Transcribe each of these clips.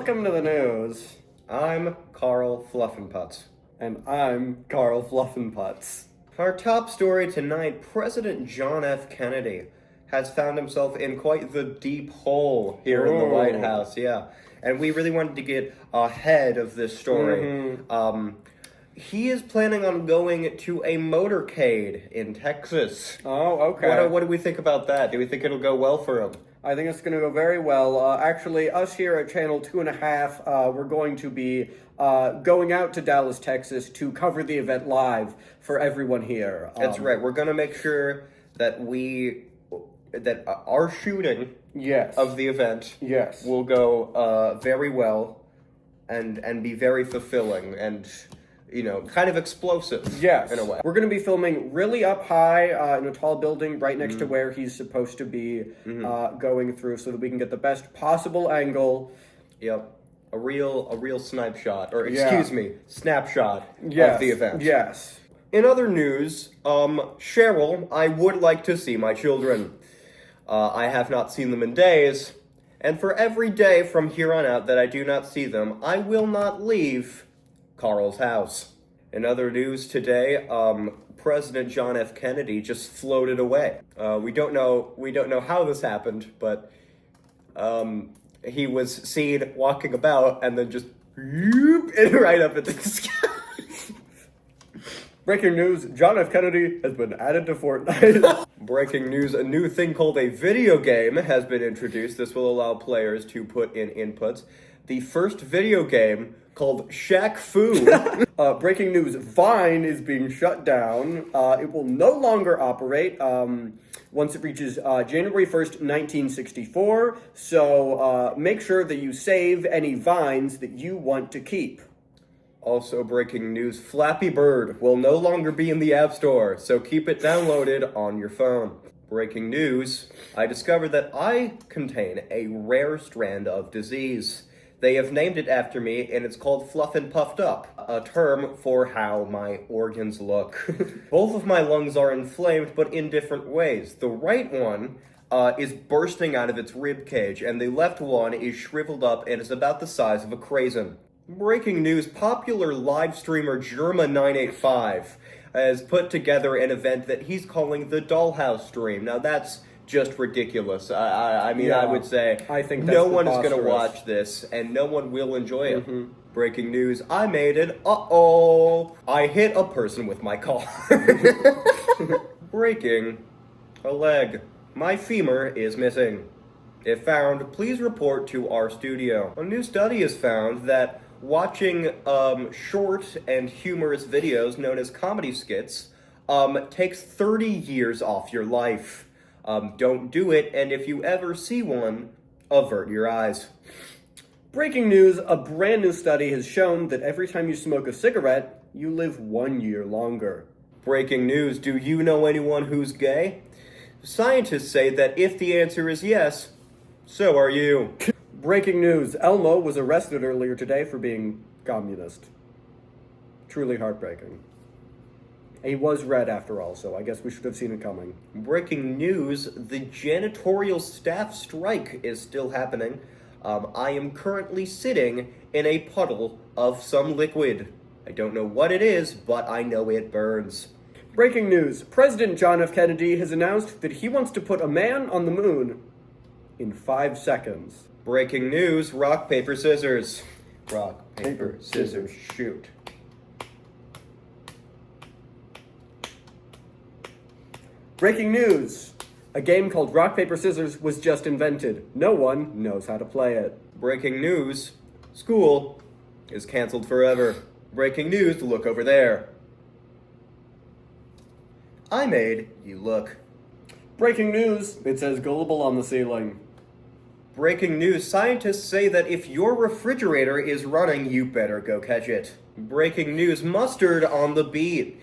Welcome to the news. I'm Carl Fluffenputz. And I'm Carl Fluffenputz. Our top story tonight, President John F. Kennedy has found himself in quite the deep hole here in the White House, yeah. And we really wanted to get ahead of this story. He is planning on going to a motorcade in Texas. Oh, okay. What do we think about that? Do we think it'll go well for him? I think it's going to go very well. Actually, us here at Channel 2.5, we're going to be going out to Dallas, Texas to cover the event live for everyone here. That's right. We're going to make sure that our shooting of the event will go very well and be very fulfilling and, you know, kind of explosive in a way. We're going to be filming really up high in a tall building right next to where he's supposed to be going through so that we can get the best possible angle. Yep. A real snipe shot, or excuse me, snapshot of the event. Yes. In other news, Cheryl, I would like to see my children. I have not seen them in days, and for every day from here on out that I do not see them, I will not leave Carl's house. In other news today, President John F. Kennedy just floated away. We don't know how this happened, but he was seen walking about and then just right up into the sky. Breaking news, John F. Kennedy has been added to Fortnite. Breaking news, a new thing called a video game has been introduced. This will allow players to put in inputs. The first video game called Shaq Fu. Breaking news, Vine is being shut down. It will no longer operate once it reaches January 1st, 1964. So make sure that you save any Vines that you want to keep. Also breaking news, Flappy Bird will no longer be in the App Store, so keep it downloaded on your phone. Breaking news, I discovered that I contain a rare strand of disease. They have named it after me, and it's called Fluff and Puffed Up, a term for how my organs look. Both of my lungs are inflamed, but in different ways. The right one is bursting out of its rib cage, and the left one is shriveled up and is about the size of a craisin. Breaking news, popular live streamer Germa985 has put together an event that he's calling the Dollhouse Stream. Now that's just ridiculous. I mean, I would say I think no one is going to watch this, and no one will enjoy it. Breaking news, I made it. I hit a person with my car. Breaking, a leg. My femur is missing. If found, please report to our studio. A new study has found that watching short and humorous videos known as comedy skits takes 30 years off your life. Don't do it, and if you ever see one, avert your eyes. Breaking news, a brand new study has shown that every time you smoke a cigarette, you live 1 year longer. Breaking news, do you know anyone who's gay? Scientists say that if the answer is yes, so are you. Breaking news, Elmo was arrested earlier today for being communist. Truly heartbreaking. He was red after all, so I guess we should have seen it coming. Breaking news, the janitorial staff strike is still happening. I am currently sitting in a puddle of some liquid. I don't know what it is, but I know it burns. Breaking news, President John F. Kennedy has announced that he wants to put a man on the moon in 5 seconds. Breaking news, rock, paper, scissors. Rock, paper, scissors, shoot. Breaking news! A game called Rock, Paper, Scissors was just invented. No one knows how to play it. Breaking news, school is canceled forever. Breaking news, look over there. I made you look. Breaking news, it says gullible on the ceiling. Breaking news, scientists say that if your refrigerator is running, you better go catch it. Breaking news, mustard on the beat.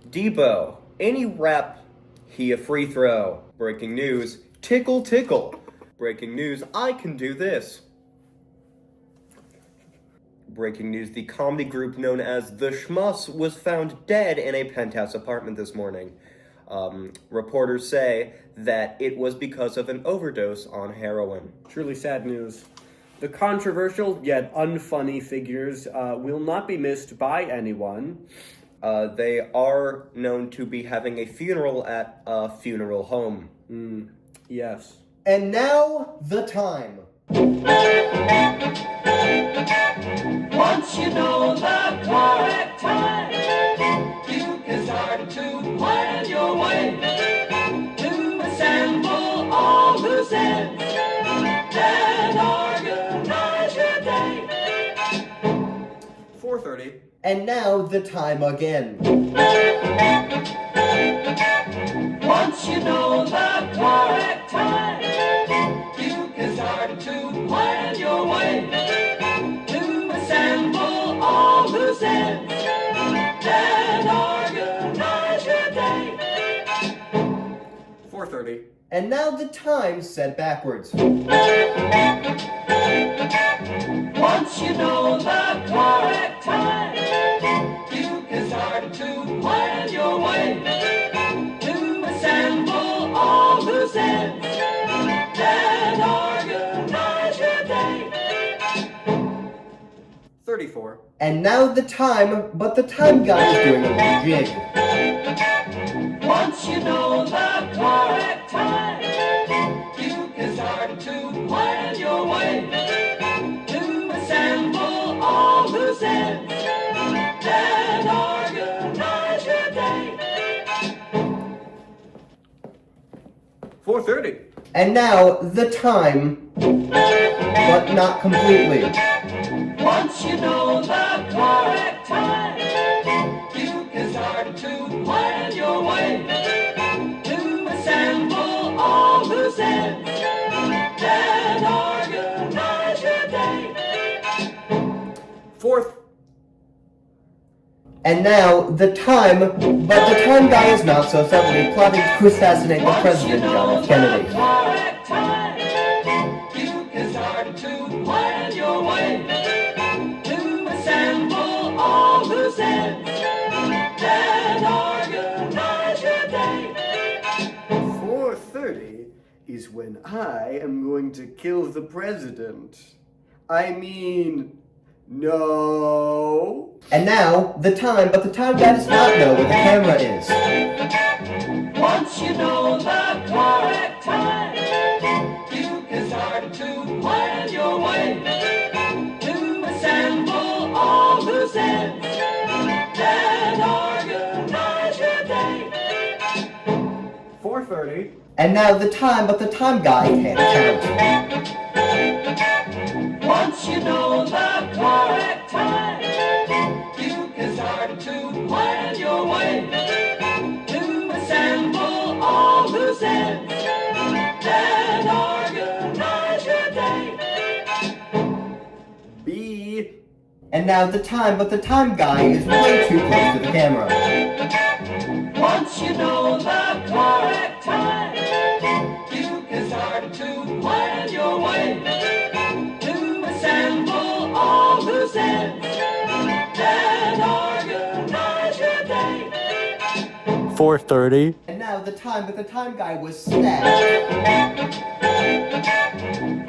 Debo, any rap, he a free throw. Breaking news, tickle tickle. Breaking news, I can do this. Breaking news, the comedy group known as The Schmuss was found dead in a penthouse apartment this morning. Reporters say that it was because of an overdose on heroin. Truly sad news. The controversial yet unfunny figures will not be missed by anyone. They are known to be having a funeral at a funeral home. Yes. And now, the time. Once you know the correct time, you can start to plan your way to assemble all loose ends and organize your day. 4:30. And now, the time again. Once you know the correct time, you can start to plan your way to assemble all loose ends and organize your day. 4:30. And now, the time said backwards. Once you know the correct time, you can start to plan your way to assemble all loose ends and organize your day. 34. And now, the time, but the time guy is doing a little jig. Once you know the correct time, you can start to plan your way to assemble all loose ends and organize your day. 4:30. And now, the time, but not completely. Once you know the correct time, you can start to plan your way to assemble all loose ends and organize your day. 4th. And now, the time, but the time guy is not so subtly plotting to assassinate the President John F. Kennedy. Correct time, you can start to plan your way to assemble all loose ends and organize your day. 4:30 is when I am going to kill the president. I mean, no. And now, the time, but the time guy does not know where the camera is. Once you know the correct time, you can start to plan your way to assemble all loose ends and organize your day. 4:30. And now, the time, but the time guy can't count. Once you know the correct time, you can start to plan your way to assemble all loose ends and organize your day. B. And now, the time, but the time guy is way too close to the camera. Once you know the correct time, you can start to plan your way to assemble all loose ends and organize your day. 4:30. And now, the time, but the time guy was stabbed.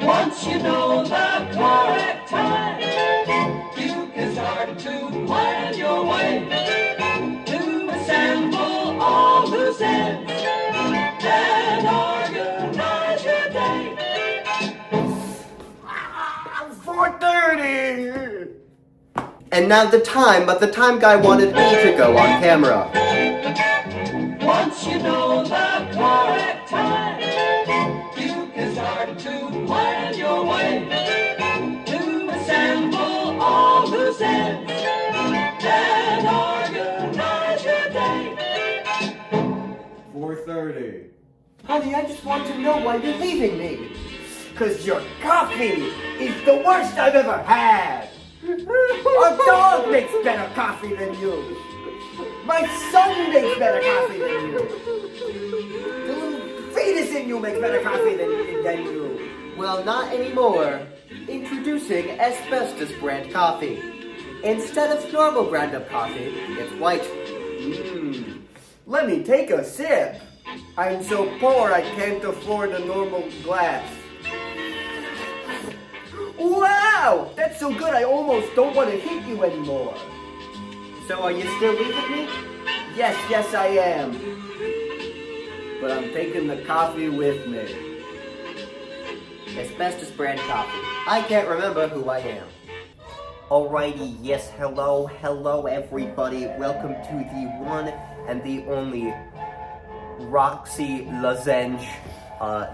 Once you know the correct time, you can start to plan your way to assemble all loose ends and organize your day. 4:30. And now, the time, but the time guy wanted me to go on camera. Once you know the correct time, you can start to plan your way to assemble all loose ends and organize your day. 4:30. Honey, I just want to know why you're leaving me. 'Cause your coffee is the worst I've ever had. Our dog makes better coffee than you. My son makes better coffee than you. The little fetus in you makes better coffee than you. Well, not anymore. Introducing asbestos brand coffee. Instead of normal brand of coffee, it's white. Let me take a sip. I'm so poor I can't afford a normal glass. Wow! That's so good I almost don't want to hit you anymore. So are you still leaving me? Yes, I am. But I'm taking the coffee with me. Asbestos brand coffee. I can't remember who I am. Alrighty, yes, hello everybody. Welcome to the one and the only Roxy Lozenge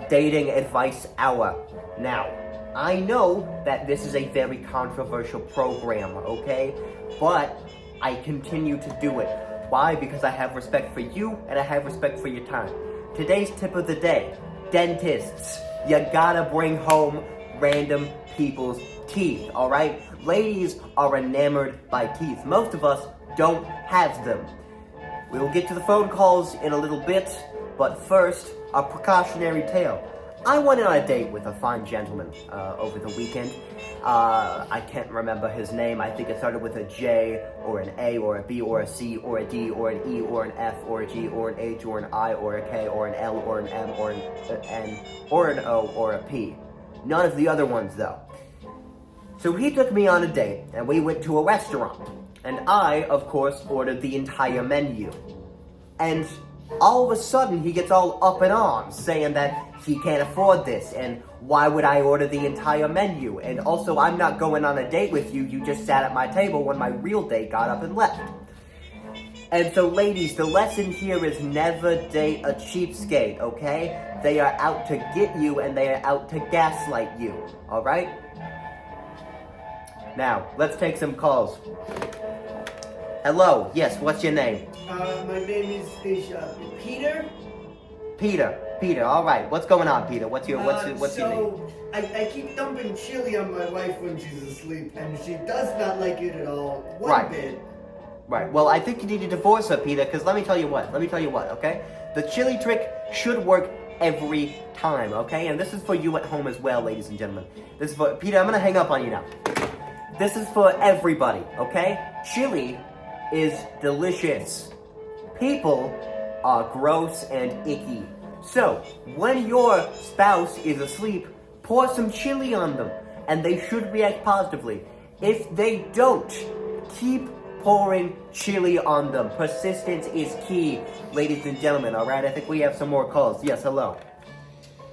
Dating Advice Hour. Now, I know that this is a very controversial program, okay? But I continue to do it. Why? Because I have respect for you and I have respect for your time. Today's tip of the day, dentists. You gotta bring home random people's teeth, alright? Ladies are enamored by teeth. Most of us don't have them. We will get to the phone calls in a little bit, but first, a precautionary tale. I went on a date with a fine gentleman over the weekend. I can't remember his name. I think it started with a J, or an A, or a B, or a C, or a D, or an E, or an F, or a G, or an H, or an I, or a K, or an L, or an M, or an N, or an O, or a P. None of the other ones, though. So he took me on a date, and we went to a restaurant. And I, of course, ordered the entire menu. And all of a sudden, he gets all up in arms, saying that he can't afford this, and why would I order the entire menu? And also, I'm not going on a date with you, you just sat at my table when my real date got up and left. And so, ladies, the lesson here is never date a cheapskate, okay? They are out to get you, and they are out to gaslight you, alright? Now, let's take some calls. Hello, yes, what's your name? My name is Peter. Peter, alright, what's going on, Peter? What's your name? So, I keep dumping chili on my wife when she's asleep, and she does not like it at all, one bit. Right, well, I think you need to divorce her, Peter, because let me tell you what, okay? The chili trick should work every time, okay? And this is for you at home as well, ladies and gentlemen. This is for, Peter, I'm gonna hang up on you now. This is for everybody, okay? Chili is delicious. People are gross and icky. So, when your spouse is asleep, pour some chili on them, and they should react positively. If they don't, keep pouring chili on them. Persistence is key, ladies and gentlemen, alright? I think we have some more calls. Yes, hello.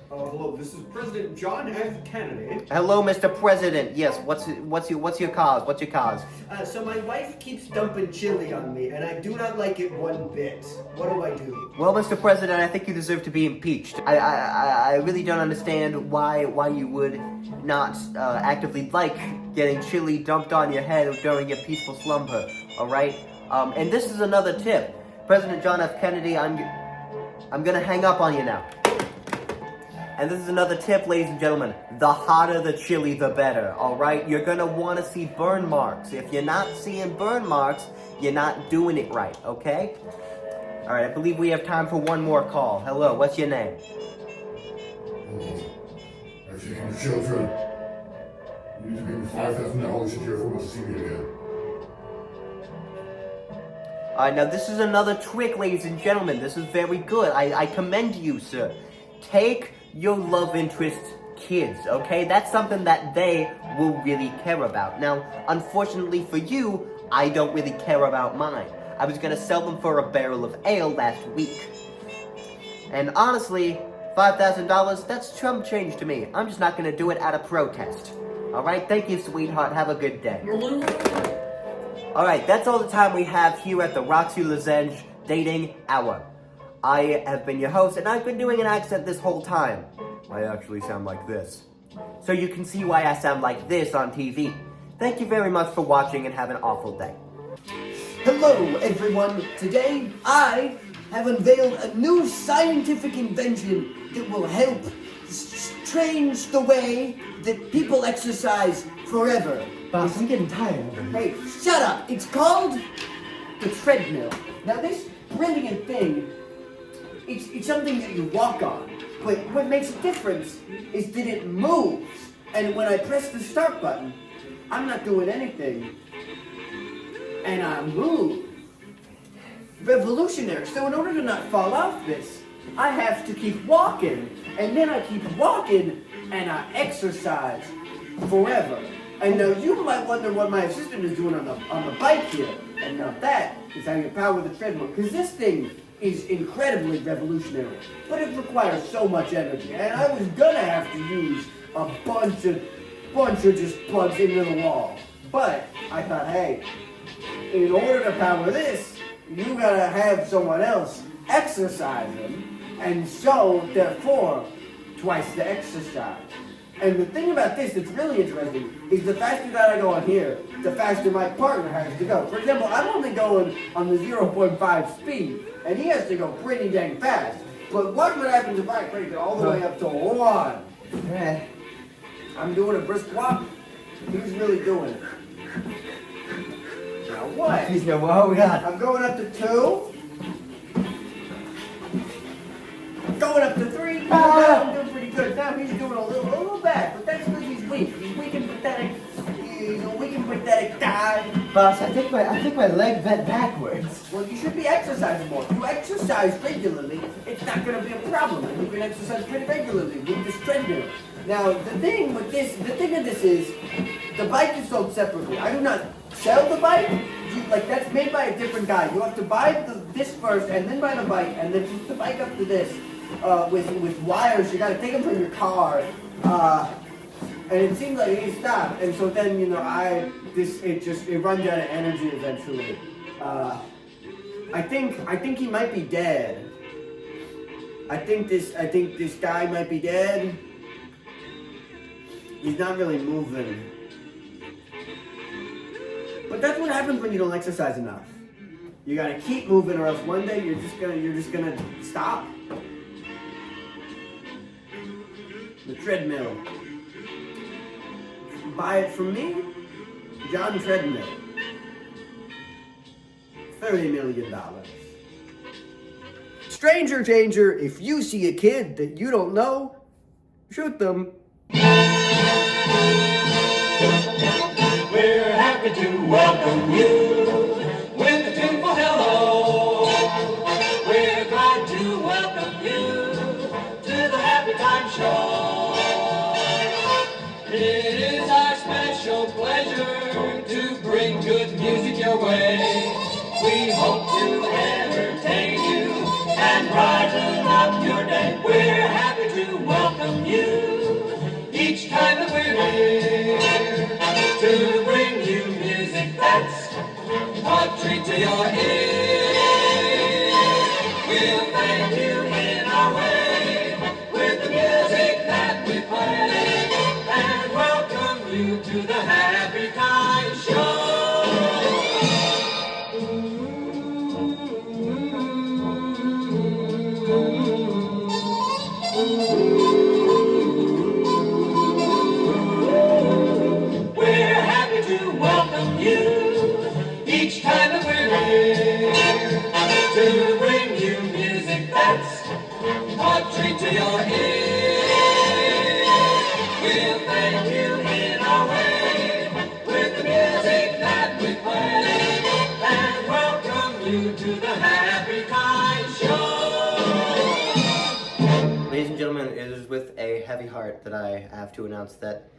Hello, this is President John F. Kennedy. Hello, Mr. President. Yes, what's your cause? What's your cause? So my wife keeps dumping chili on me, and I do not like it one bit. What do I do? Well, Mr. President, I think you deserve to be impeached. I really don't understand why you would not actively like getting chili dumped on your head during your peaceful slumber. All right. And this is another tip, President John F. Kennedy. I'm gonna hang up on you now. And this is another tip, ladies and gentlemen. The hotter the chili, the better, alright? You're gonna want to see burn marks. If you're not seeing burn marks, you're not doing it right, okay? Alright, I believe we have time for one more call. Hello, what's your name? I think your children. You need to give me $5,000 if you ever want to see me again. Alright, now this is another trick, ladies and gentlemen. This is very good. I commend you, sir. Take your love interest's kids, okay? That's something that they will really care about. Now, unfortunately for you, I don't really care about mine. I was gonna sell them for a barrel of ale last week. And honestly, $5,000, that's chump change to me. I'm just not gonna do it out of protest. Alright, thank you, sweetheart. Have a good day. Alright, that's all the time we have here at the Roxy Lozenge Dating Hour. I have been your host, and I've been doing an accent this whole time. I actually sound like this. So you can see why I sound like this on TV. Thank you very much for watching, and have an awful day. Hello, everyone. Today, I have unveiled a new scientific invention that will help change the way that people exercise forever. Boss, I'm getting tired of it. Hey, shut up. It's called the treadmill. Now, this brilliant thing, it's something that you walk on. But what makes a difference is that it moves. And when I press the start button, I'm not doing anything. And I move. Revolutionary. So in order to not fall off this, I have to keep walking. And then I keep walking and I exercise. forever. And now you might wonder what my assistant is doing on the bike here. And now that is how you power the treadmill. Because this thing is incredibly revolutionary. But it requires so much energy. And I was gonna have to use a bunch of just plugs into the wall. But I thought, hey, in order to power this, you gotta have someone else exercising. And so, therefore, twice the exercise. And the thing about this that's really interesting is the faster that I go on here, the faster my partner has to go. For example, I'm only going on the 0.5 speed, and he has to go pretty dang fast. But watch what happens if I crank it all the way up to 1. Yeah. I'm doing a brisk walk. He's really doing it. Now what? Please no, what we got? I'm going up to 2. Going up to 3. I'm doing pretty good. Now he's doing a little bad, but that's because he's weak. He's weak and pathetic. He's a weak and pathetic guy. Boss, I think my leg bent backwards. Well, you should be exercising more. If you exercise regularly, it's not going to be a problem. And you can exercise pretty regularly with this treadmill. Now, the thing of this is, the bike is sold separately. I do not sell the bike. That's made by a different guy. You have to buy this first, and then buy the bike, and then hook the bike up to this with wires. You got to take them from your car. And it seems like he stopped, and so then it runs out of energy eventually. I think he might be dead. I think this guy might be dead. He's not really moving. But that's what happens when you don't exercise enough. You gotta keep moving, or else one day you're just gonna stop. The treadmill. Buy it from me, John Treadmill. $30 million. Stranger danger, if you see a kid that you don't know, shoot them. We're happy to welcome you with a tuneful hello. We're glad to welcome you to the Happy Time Show. It is our special pleasure to bring good music your way. We hope to entertain you and brighten up your day. We're happy to welcome you each time that we're here to bring you music that's a treat to your ear. We'll thank you in our way with the music that we play and welcome you to the Happy Time Show. We're happy to welcome you each time that we're here to bring you music that's a treat to your ear. We'll thank you in our way with the music that we play and welcome you to the Happy Time Show. Ladies and gentlemen, it is with a heavy heart that I have to announce that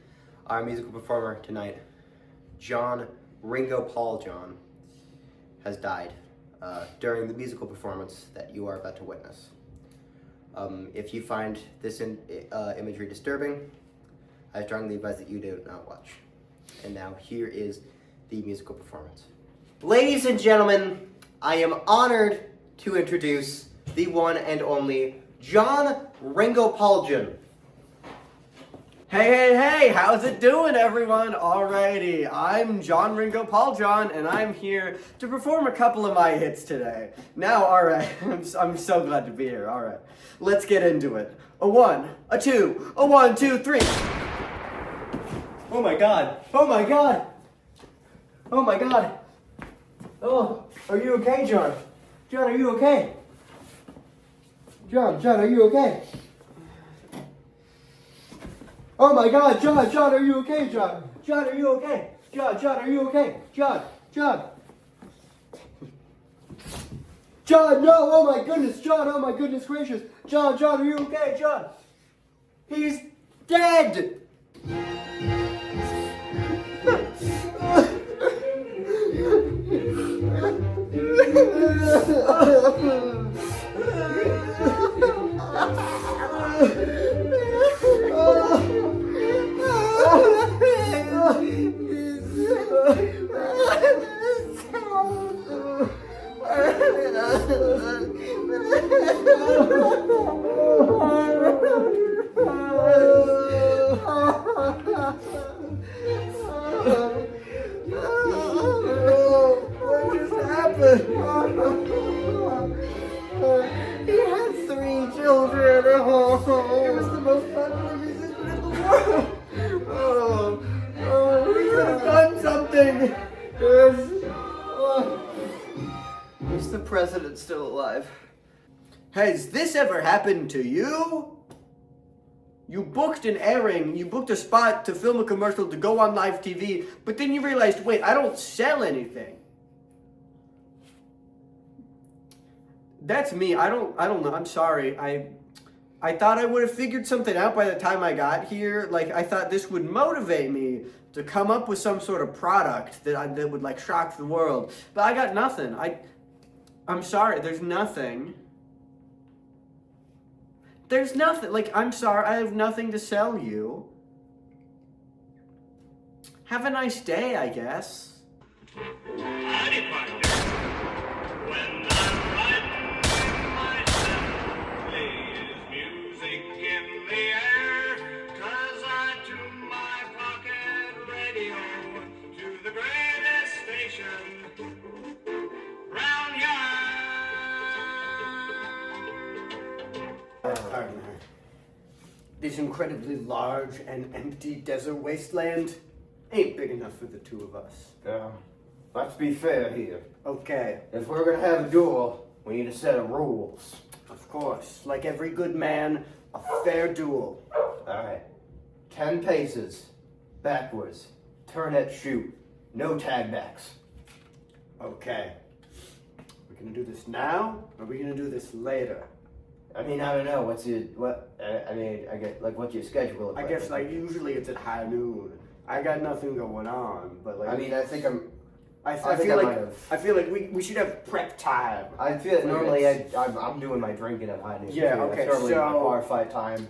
our musical performer tonight, John Ringo Paul John, has died during the musical performance that you are about to witness. If you find this imagery disturbing, I strongly advise that you do not watch. And now here is the musical performance. Ladies and gentlemen, I am honored to introduce the one and only John Ringo Paul John. Hey, how's it doing, everyone? Alrighty, I'm John Ringo Paul John, and I'm here to perform a couple of my hits today. Now, alright, I'm so glad to be here, alright. Let's get into it. A 1, a 2, a 1, 2, 3. Oh my god! Oh my god! Oh my god! Oh, are you okay, John? John, are you okay? John, are you okay? Oh my god, John, are you okay, John? John, are you okay? John, are you okay? John. John, no, oh my goodness, John, oh my goodness gracious. John, are you okay, John? He's dead! dying. Is the president still alive? Has this ever happened to you? You booked an airing, you booked a spot to film a commercial to go on live TV, but then you realized, wait, I don't sell anything. That's me. I don't know. I'm sorry. I thought I would have figured something out by the time I got here. Like, I thought this would motivate me to come up with some sort of product that would like shock the world. But I got nothing. I'm sorry. There's nothing. There's nothing. Like, I'm sorry. I have nothing to sell you. Have a nice day, I guess. Howdy, partner. When I'm riding myself, plays music in the air, 'cause I tune my pocket radio to the greatest station round Partner, this incredibly large and empty desert wasteland ain't big enough for the two of us. Yeah. Let's be fair here. Okay, If we're gonna have a duel, we need a set of rules. of course. Like every good man, a fair duel. Alright. 10 paces. Backwards. Turn at shoot. No tag backs. Okay. We're gonna do this now, or are we gonna do this later? I mean, I don't know. What's your I get like what's your schedule? I guess like usually it's at high noon. I got nothing going on, but like I mean, I think I'm. I think feel I like might have. I feel like we should have prep time. I feel For normally this. I'm doing my drinking at high noon. Yeah, too. okay, That's normally my so- bar fight time.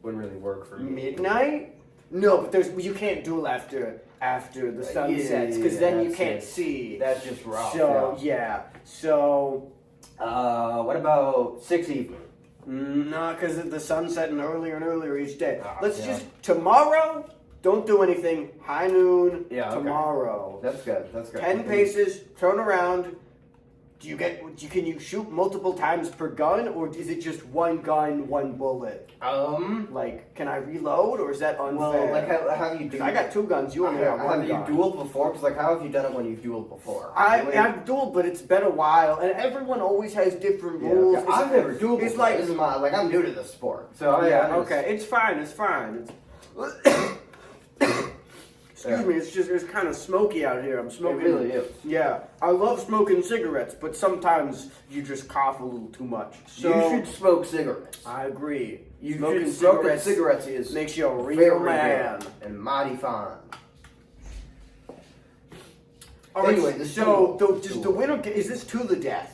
Wouldn't really work for me. Midnight? No, but you can't duel after the sun Yeah, sets because then you that's can't it. see. That's just rough. So yeah, so What about 6 evening? no, because the sun's setting earlier and earlier each day. Ah, Let's yeah. just tomorrow. Don't do anything. High noon. Yeah, okay. Tomorrow. That's good. That's good. 10 paces. Turn around. Can you shoot multiple times per gun, or is it just one gun, one bullet? Like, can I reload, or is that unfair? Well, like how have you? 'Cause I got 2 guns. You only got 1 Have gun. you dueled before? Because like, how have you done it when you've dueled before? I've dueled, but it's been a while, and everyone always has different Yeah, rules. okay. I've never dueled It's before. like, This is my I'm new to the sport, so okay, it's fine. It's fine. Excuse me. It's kind of smoky out here. I'm It smoking. really is. Yeah, I love smoking cigarettes, but sometimes you just cough a little too much. So you should smoke cigarettes. I agree. You Smoking should smoke cigarettes cigarettes is makes you a real very man. good and mighty fine. All right, Anyway, the so duel. does the winner is this to the death?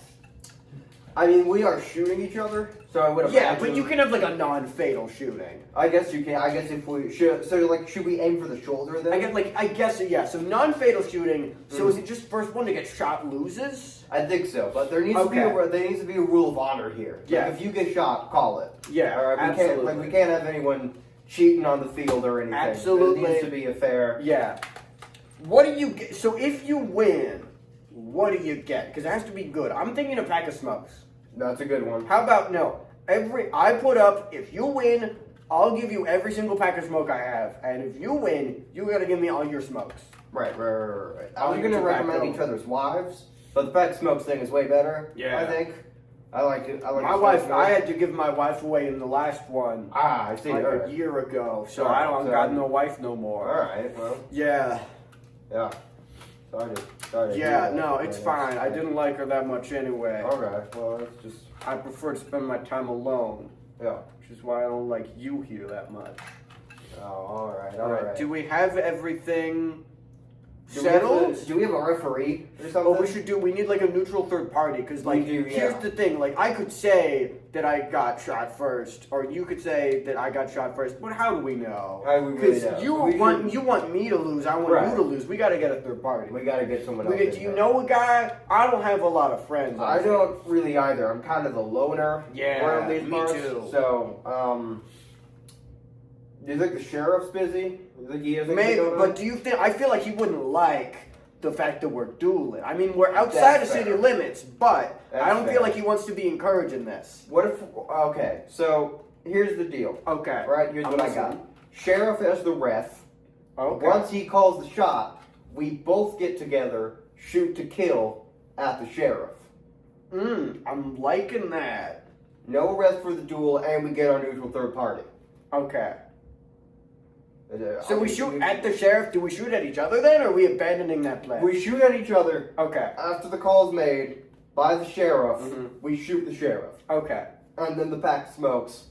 I mean, we are shooting each other, so I would imagine. Yeah, but you can have like a non-fatal shooting. I guess you can. I guess if we should, so like, should we aim for the shoulder then? I guess yeah. So non-fatal shooting. So is it just first one to get shot loses? I think so, but there needs Okay. to be a rule of honor here. Like, Yeah. if you get shot, call it. Yeah, All right. absolutely. We can't have anyone cheating on the field or anything. Absolutely. It needs to be a fair. Yeah. What do you get? So if you win, what do you get? Because it has to be good. I'm thinking a pack of smokes. That's a good one. How about no? I put up. If you win, I'll give you every single pack of smoke I have, and if you win, you gotta give me all your smokes. Right. I was Like gonna tobacco. recommend each other's wives, but the pack smokes thing is way better. Yeah. I think. I like it. I like My the wife, smoke I more. had to give my wife away in the last one, I see. like Alright. a year ago. So Alright, I don't so- got no wife no more. All right. Well. Yeah. Yeah. Sorry to hear Yeah. that. No, it's Yeah, fine. I that's- didn't like her that much anyway. All right. Well, it's just. I prefer to spend my time alone, Yeah. which is why I don't like you here that much. Oh, all right. All right. Do we have everything Do we have settled? a- do we have a referee or something? Oh, we need like a neutral third party, because like, do, here's yeah. the thing, like, I could say that I got shot first, or you could say that I got shot first, but how do we know? How do we really Because know? you want me to lose, I want Right. you to lose, we gotta get a third party. We gotta get someone else. Do in you there. know a guy? I don't have a lot of friends. I don't really either. I'm kind of the loner. Yeah, around these me parts. too. So, do you think the sheriff's busy? Do you think he is? Maybe, but do you think, I feel like he wouldn't like the fact that we're dueling. I mean, we're outside That's of city fair. limits, but That's I don't fair. feel like he wants to be encouraging this. What if? Okay, so here's the deal. Okay. Right, here's I'm what I listening. got. Sheriff as the ref. Okay. Once he calls the shot, we both get together, shoot to kill at the sheriff. I'm liking that. No arrest for the duel, and we get our neutral third party. Okay. So I we mean, shoot at the sheriff. Do we shoot at each other then, or are we abandoning that plan? We shoot at each other. Okay. After the call is made by the sheriff, Mhm. we shoot the sheriff. Okay. And then the pack of smokes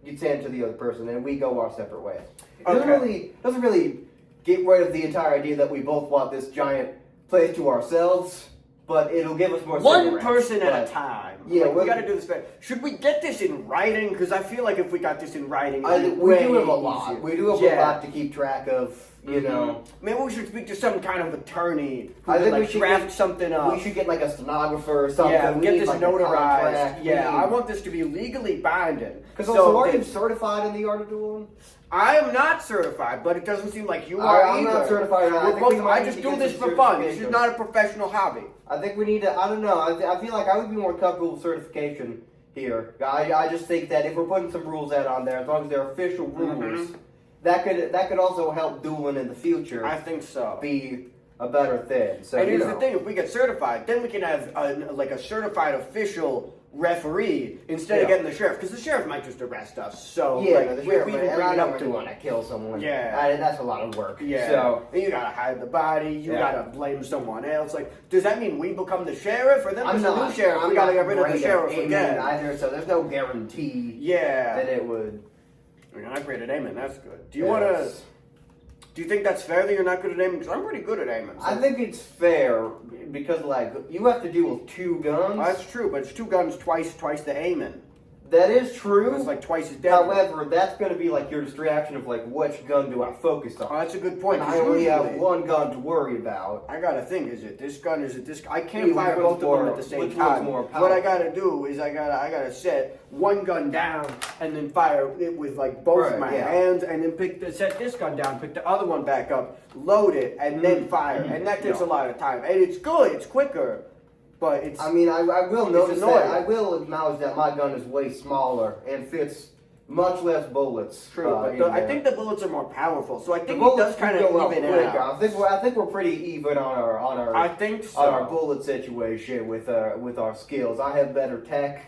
gets handed to the other person, and we go our separate ways. It Okay. doesn't really get rid of the entire idea that we both want this giant place to ourselves, but it'll give us more One cigarettes, person at a but- time. Yeah, we well- got to do this better. Should we get this in writing? Because I feel like if we got this in writing, We it'd be do have a way lot. easier. We do have a lot to keep track of, you know. Maybe we should speak to some kind of attorney who I could, think like we should draft get- something up. We should get like a stenographer or something. Yeah, We get need, this like, a notarized. contract. Yeah, I want this to be legally binding. Because So also, are that- you certified in the art of dueling? I am not certified, but it doesn't seem like you I- are I'm either. not certified. I We're think we both- might I need just to do get this some for fun. This is certification. not a professional hobby. I think we need to. I don't know. I feel like I would be more comfortable with certification here. I just think that if we're putting some rules out on there, as long as they're official rules, that could also help dueling in the future I think so. be a better thing. So And you here's know. the thing: if we get certified, then we can have a certified official referee instead of Yeah. getting the sheriff, because the sheriff might just arrest us. So Yeah, like, no, the we sheriff, can and bring I it don't up really to want to kill someone. Yeah. That's a lot of work. Yeah. So and you gotta hide the body. You Yeah. gotta blame someone else. Like, does that mean we become the sheriff, or then I'm there's a not. new sheriff? I'm We gotta not get rid of the great at sheriff aiming again. either. So there's no guarantee Yeah. that it would. You're not great at aiming. That's good. Do you Yes. wanna? Do you think that's fair that you're not good at aiming? Because I'm pretty good at aiming. So. I think it's fair because like you have to deal with two guns. That's true, but it's two guns, twice the aiming. That is true. It's like twice as deadly. However, that's going to be like your distraction of like which gun do I focus on? Oh, that's a good point. And 'cause I only have usually- one gun to worry about. I gotta think, is it this gun, is it this gun? I can't Yeah, fire which both one's of them more- at the same which one's time. more What I powerful? gotta do is I gotta set one gun down and then fire it with like both Right, my yeah. hands, and then set this gun down, pick the other one back up, load it, and then fire. And that takes Yeah. a lot of time. And it's good, it's quicker, but it's I mean, I will notice annoying. that. I will acknowledge that my gun is way smaller and fits much less bullets. true. But in I there. think the bullets are more powerful, so I the think it bullets does kind do of go out even quicker. out. I think we're pretty even on our I think so. on our bullet situation with our skills. I have better tech,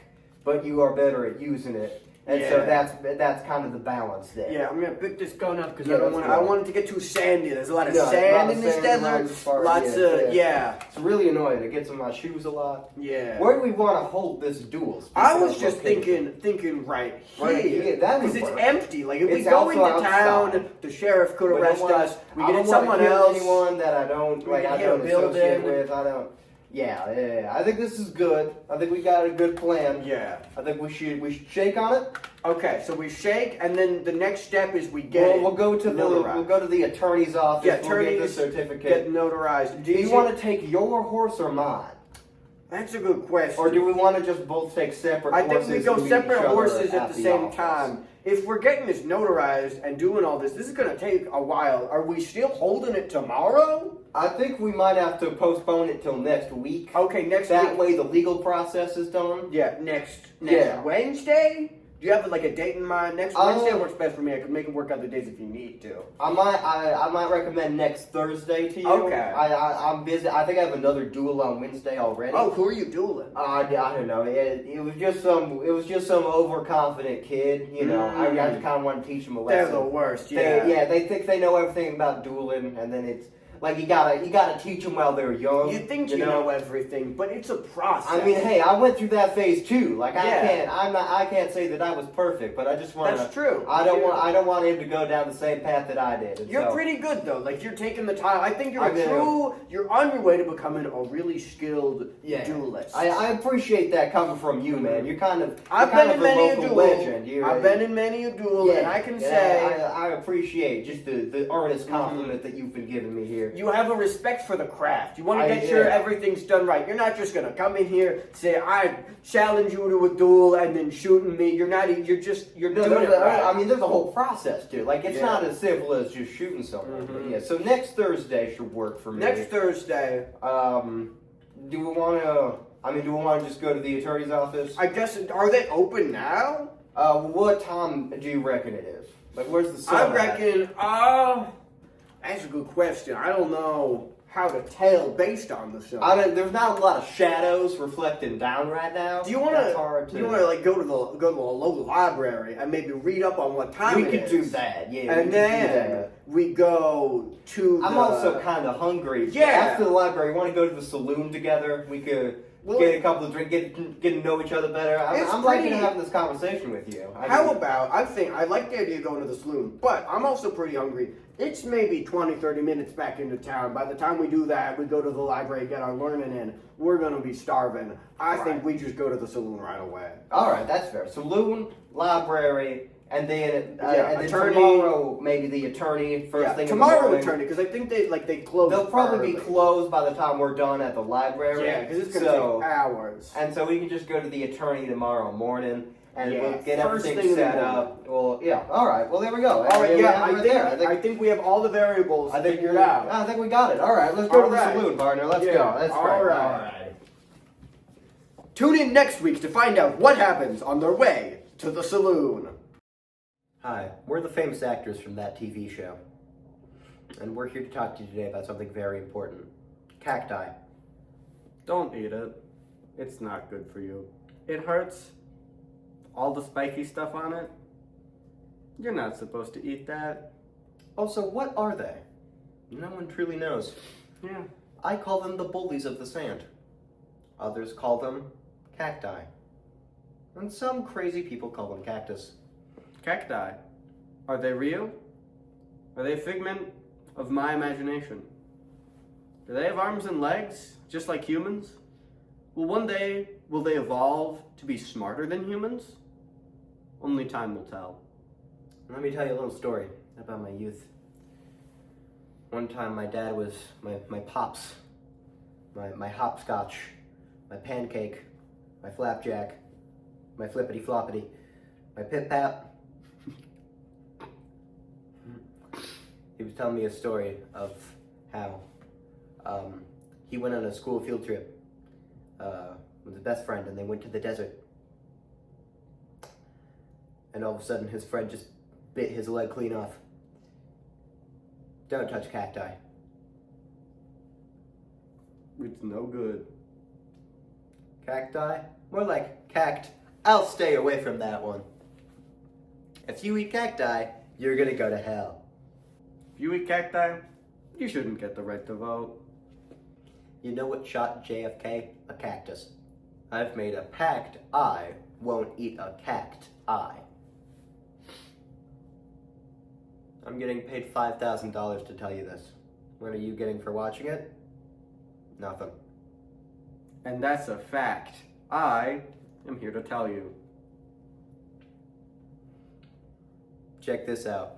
but you are better at using it, and so Yeah. that's kind of the balance there. Yeah, I'm gonna pick this gun up because Yeah, I don't let's want. I go. want it to get too sandy. There's a lot of Yeah, a lot sand of in this sand around desert. this part, Lots yeah, of yeah. It's really annoying. It gets on my shoes a lot. Yeah. Where do we want to hold this duel? I Speaking was of just location. thinking right here. Right here, that would Because it's work. empty. Like if we It's go also into outside. town, the sheriff could But I arrest don't wanna- us. We I get don't in wanna someone kill else. anyone that I don't We like. can I hit don't a building. associate with. I don't. Yeah. I think this is good. I think we got a good plan. Yeah. I think we should shake on it. Okay, so we shake, and then the next step is we get We'll go to notarized. the attorney's office. Yeah, We'll get the attorneys certificate. get notarized. Do you want to take your horse or mine? That's a good question. Or do we want to just both take separate I horses? think we go and meet separate each other horses at the same office? time. If we're getting this notarized and doing all this is going to take a while. Are we still holding it tomorrow? I think we might have to postpone it till next week. Okay, next That week. way the legal process is done. Yeah, next Yeah. Wednesday. Do you have like a date in mind? Next Wednesday works best for me. I can make it work other days if you need to. I might recommend next Thursday to you. Okay. I'm busy. I think I have another duel on Wednesday already. Oh, who are you dueling? I don't know. It was just some overconfident kid. You know, I just kind of want to teach him a They're lesson. the worst. Yeah. They think they know everything about dueling, and then it's like you gotta teach them while they're young. You think you know everything, but it's a process. I mean, hey, I went through that phase too. Like Yeah. I can't say that I was perfect, but I just want to. That's true. I don't want him to go down the same path that I did. And You're so- pretty good though. Like you're taking the time. I think you're I do. you're on your way to becoming a really skilled duelist. I appreciate that coming from you, man. You're kind of I've you're been kind in of many a local duel. legend. I've been in many a duel, and I can say I appreciate just the earnest compliment that you've been giving me here. you have a respect for the craft. You want to I- get sure yeah. everything's done right. You're not just gonna come in here, say I challenge you to a duel, and then shooting me. You're not. You're doing it right. I mean, there's a whole process too. Like it's Yeah. not as simple as just shooting someone. But yeah. So next Thursday should work for me. Next Thursday, Do we want to? I mean, do we want to just go to the attorney's office? I guess. Are they open now? What time do you reckon it is? Like, where's the sun? I at? reckon. That's a good question. I don't know. how to tell based on the sun. There's not a lot of shadows reflecting down right now. Do you want That's to? hard Do you want to like go to the local library and maybe read up on what time We it could is? do that, yeah. And we could do then that. we go to. I'm also kind of hungry. Yeah. After the library, want to go to the saloon together? We could get a couple of drinks, get to know each other better. I'm liking having this conversation with you. How about, I like the idea of going to the saloon, but I'm also pretty hungry. It's maybe 20, 30 minutes back into town. By the time we do that, we go to the library, get our learning in, we're going to be starving. I think we just go to the saloon right away. All right, that's fair. Saloon, library, and then attorney. Tomorrow, maybe the attorney first thing in the morning. Tomorrow attorney, because I think they close. They'll probably be early. closed by the time we're done at the library. Yeah, because it's going to take hours. And so we can just go to the attorney tomorrow morning. And we'll get first everything thing in the set morning. up. Well, yeah. All right. Well, there we go. All right, And yeah, we're I think we have all the variables figured out. I think we got it. All right. Let's go All to right. the saloon, partner. Let's Yeah, go. That's all great. right. All right. Tune in next week to find out what happens on their way to the saloon. Hi, we're the famous actors from that TV show. And we're here to talk to you today about something very important. Cacti. Don't eat it. It's not good for you. It hurts. All the spiky stuff on it. You're not supposed to eat that. Also, what are they? No one truly knows. Yeah. I call them the bullies of the sand. Others call them cacti. And some crazy people call them cactus. Cacti. Are they real? Are they a figment of my imagination? Do they have arms and legs, just like humans? Will they evolve to be smarter than humans? Only time will tell. Let me tell you a little story about my youth. One time my dad was my pops, my hopscotch, my pancake, my flapjack, my flippity floppity, my pip pap. He was telling me a story of how he went on a school field trip with his best friend, and they went to the desert. And all of a sudden, his friend just bit his leg clean off. Don't touch cacti. It's no good. Cacti? More like cact. I'll stay away from that one. If you eat cacti, you're gonna go to hell. If you eat cacti, you shouldn't get the right to vote. You know what shot JFK? A cactus. I've made a pact I won't eat a cacti. I'm getting paid $5,000 to tell you this. What are you getting for watching it? Nothing. And that's a fact. I am here to tell you. Check this out.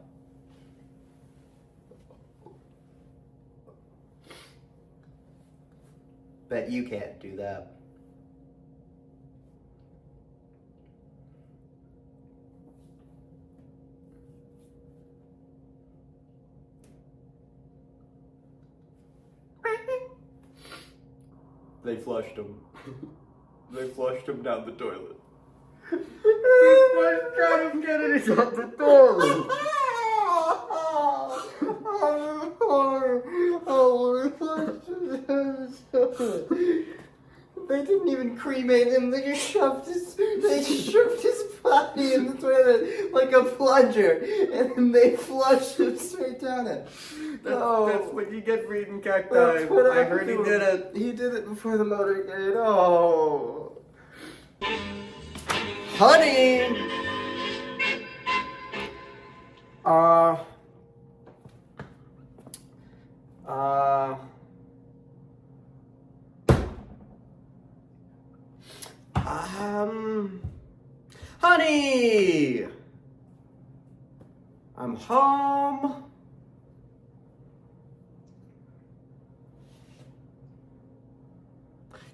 Bet you can't do that. They flushed him. They flushed him down the toilet. Try to get it out the door. They didn't even cremate him. They just shoved his body in the toilet like a plunger, and then they flushed him straight down it. That's what you get for eating cacti. That's what I heard he happened to did him. it. He did it before the motorcade. Oh. Honey! Honey! I'm home.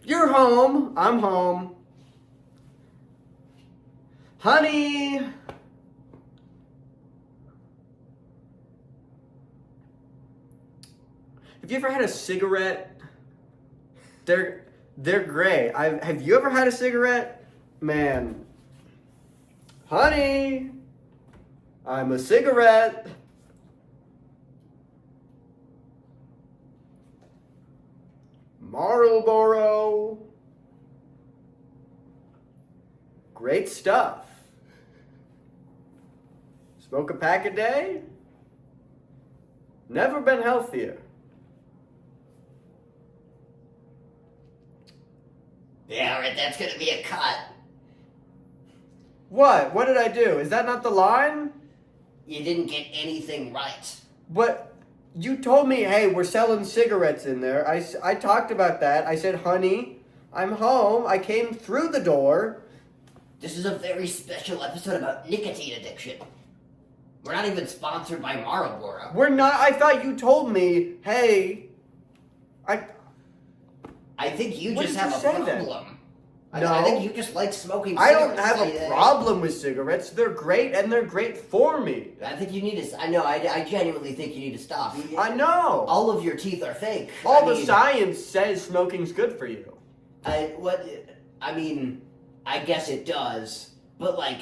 You're home. I'm home. Honey! Have you ever had a cigarette? They're great. Have you ever had a cigarette? Man. Honey! I'm a cigarette. Marlboro. Great stuff. Smoke a pack a day? Never been healthier. Yeah, alright, that's gonna be a cut. What? What did I do? Is that not the line? You didn't get anything right. What? You told me, hey, we're selling cigarettes in there. I talked about that. I said, honey, I'm home. I came through the door. This is a very special episode about nicotine addiction. We're not even sponsored by Marlboro. We're not. I thought you told me, hey, I think you What just did have you a say then? problem. No. I think you just like smoking I cigarettes. don't have a problem with cigarettes. They're great and they're great for me. I think you need to. I know. I genuinely think you need to stop. I know. All of your teeth are fake. All the science says smoking's good for you. I mean, I guess it does, but like,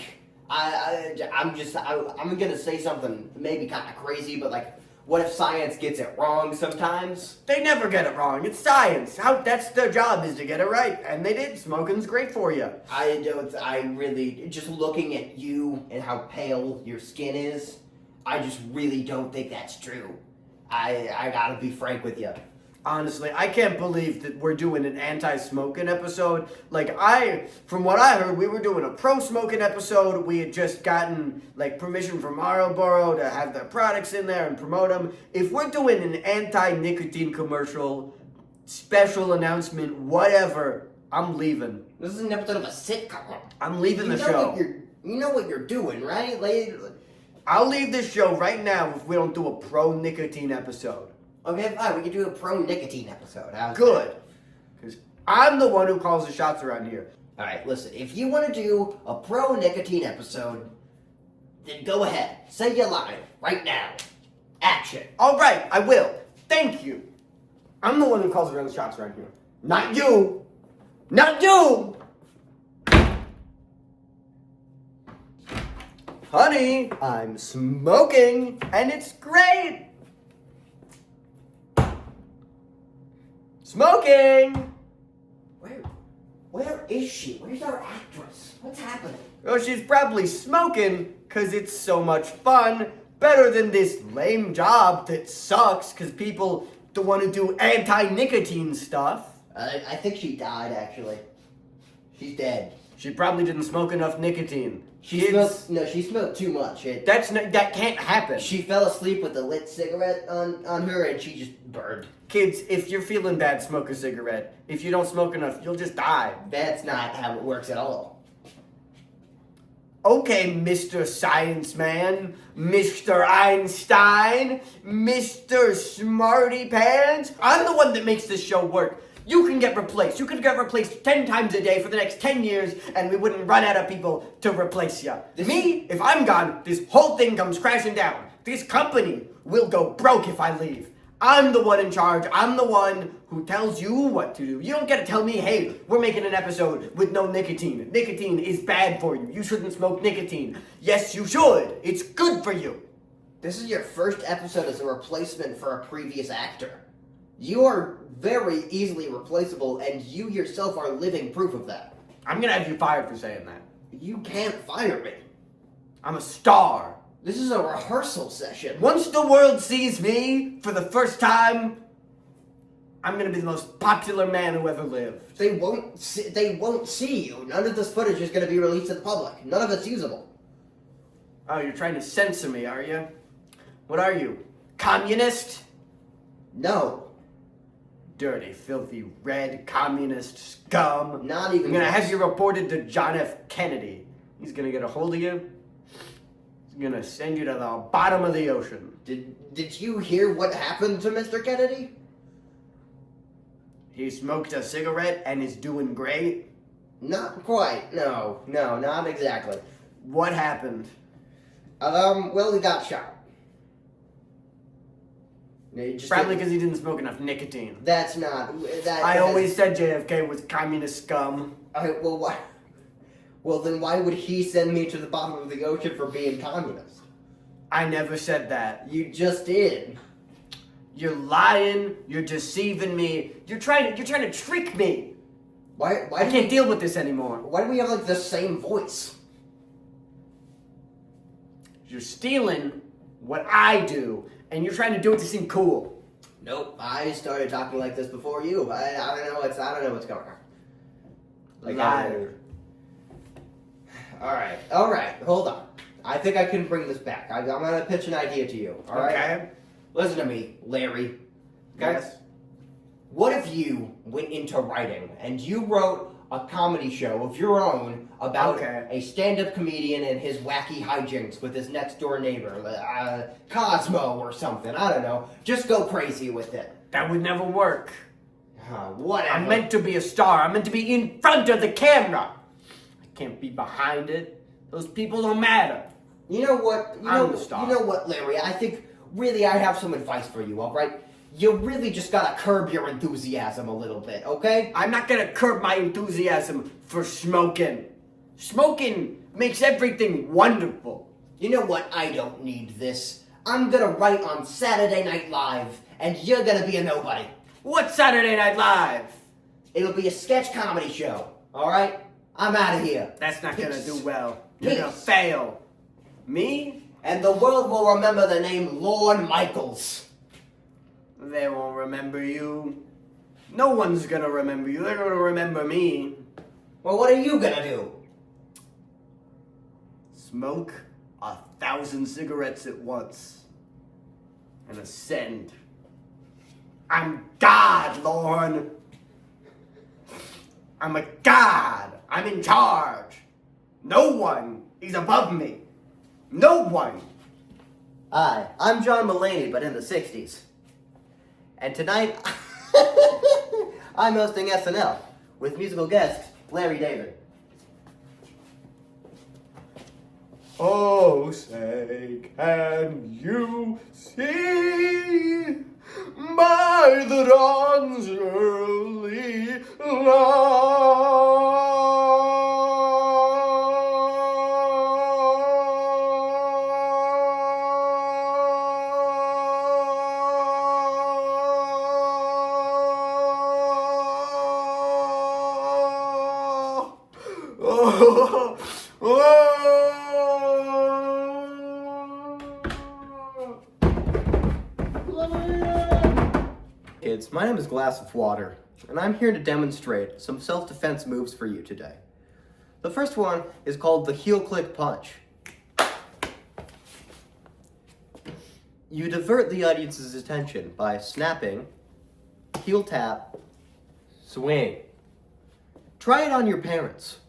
I'm gonna say something maybe kind of crazy, but like, what if science gets it wrong sometimes? They never get it wrong. It's science. That's their job, is to get it right. And they did. Smoking's great for you. I really, just looking at you and how pale your skin is, I just really don't think that's true. I gotta be frank with you. Honestly, I can't believe that we're doing an anti-smoking episode. Like, from what I heard, we were doing a pro-smoking episode. We had just gotten, like, permission from Marlboro to have their products in there and promote them. If we're doing an anti-nicotine commercial, special announcement, whatever, I'm leaving. This is an episode of a sitcom. I'm leaving the know show. You know what you're doing, right? Like, I'll leave this show right now if we don't do a pro-nicotine episode. okay, fine. We can do a pro nicotine episode. How's Good. that? Because I'm the one who calls the shots around here. All right, listen. If you want to do a pro nicotine episode, then go ahead. Say your line right now. Action. All right, I will. Thank you. I'm the one who calls around the shots around here. Not you. Not you. Honey, I'm smoking, and it's great. Smoking. Where is she? Where's our actress? What's happening? Oh, she's probably smoking because it's so much fun. Better than this lame job that sucks because people don't want to do anti-nicotine stuff. I think she died, actually. She's dead. She probably didn't smoke enough nicotine. She smoked too much. That can't happen. She fell asleep with a lit cigarette on her, and she just burned. Kids, if you're feeling bad, smoke a cigarette. If you don't smoke enough, you'll just die. That's not how it works at all. Okay, Mr. Science Man, Mr. Einstein, Mr. Smarty Pants. I'm the one that makes this show work. You can get replaced. You could get replaced 10 times a day for the next 10 years, and we wouldn't run out of people to replace you. Me, if I'm gone, this whole thing comes crashing down. This company will go broke if I leave. I'm the one in charge. I'm the one who tells you what to do. You don't get to tell me, hey, we're making an episode with no nicotine. Nicotine is bad for you. You shouldn't smoke nicotine. Yes, you should. It's good for you. This is your first episode as a replacement for a previous actor. You are very easily replaceable, and you yourself are living proof of that. I'm gonna have you fired for saying that. You can't fire me. I'm a star. This is a rehearsal session. Once the world sees me for the first time, I'm gonna be the most popular man who ever lived. They won't see you. None of this footage is going to be released to the public. None of it's usable. Oh, you're trying to censor me, are you? What are you? Communist? No. Dirty, filthy, red communist scum. Not even I'm gonna close. have you reported to John F. Kennedy. He's gonna get a hold of you. He's gonna send you to the bottom of the ocean. Did you hear what happened to Mr. Kennedy? He smoked a cigarette and is doing great. Not quite. No, not exactly. What happened? Well, he got shot. Probably because he didn't smoke enough nicotine. That's not. I always said JFK was communist scum. Well, why? Well, then why would he send me to the bottom of the ocean for being communist? I never said that. You just did. You're lying. You're deceiving me. You're trying to trick me. Why I can't deal with this anymore. do we have like the same voice? You're stealing what I do, and you're trying to do it to seem cool. Nope, I started talking like this before you. I don't know what's going on. Liar. All right, hold on. I think I can bring this back. I'm gonna pitch an idea to you. All right. Okay. Listen to me, Larry. Okay? Yes. What if you went into writing and you wrote a comedy show of your own about Okay. a stand-up comedian and his wacky hijinks with his next-door neighbor, Cosmo or something? I don't know. Just go crazy with it. That would never work. Whatever. I'm meant to be a star. I'm meant to be in front of the camera. I can't be behind it. Those people don't matter. You know what? I'm the star. You know what, Larry? I think really I have some advice for you. All right. You really just gotta curb your enthusiasm a little bit, okay? I'm not gonna curb my enthusiasm for smoking. Smoking makes everything wonderful. You know what? I don't need this. I'm gonna write on Saturday Night Live, and you're gonna be a nobody. What's Saturday Night Live? It'll be a sketch comedy show, alright? I'm out of here. That's not gonna Peace. do well. You're gonna Peace. fail. Me? And the world will remember the name Lorne Michaels. They won't remember you. No one's gonna remember you. They're gonna remember me. Well, what are you gonna do? Smoke 1,000 cigarettes at once. And ascend. I'm God, Lorne. I'm a god. I'm in charge. No one is above me. No one. Hi, I'm John Mulaney, but in the 60s. And tonight, I'm hosting SNL with musical guest Larry David. Oh, say, can you see by the dawn's early Kids, my name is Glass of Water, and I'm here to demonstrate some self-defense moves for you today. The first one is called the heel click punch. You divert the audience's attention by snapping, heel tap, swing. Try it on your parents.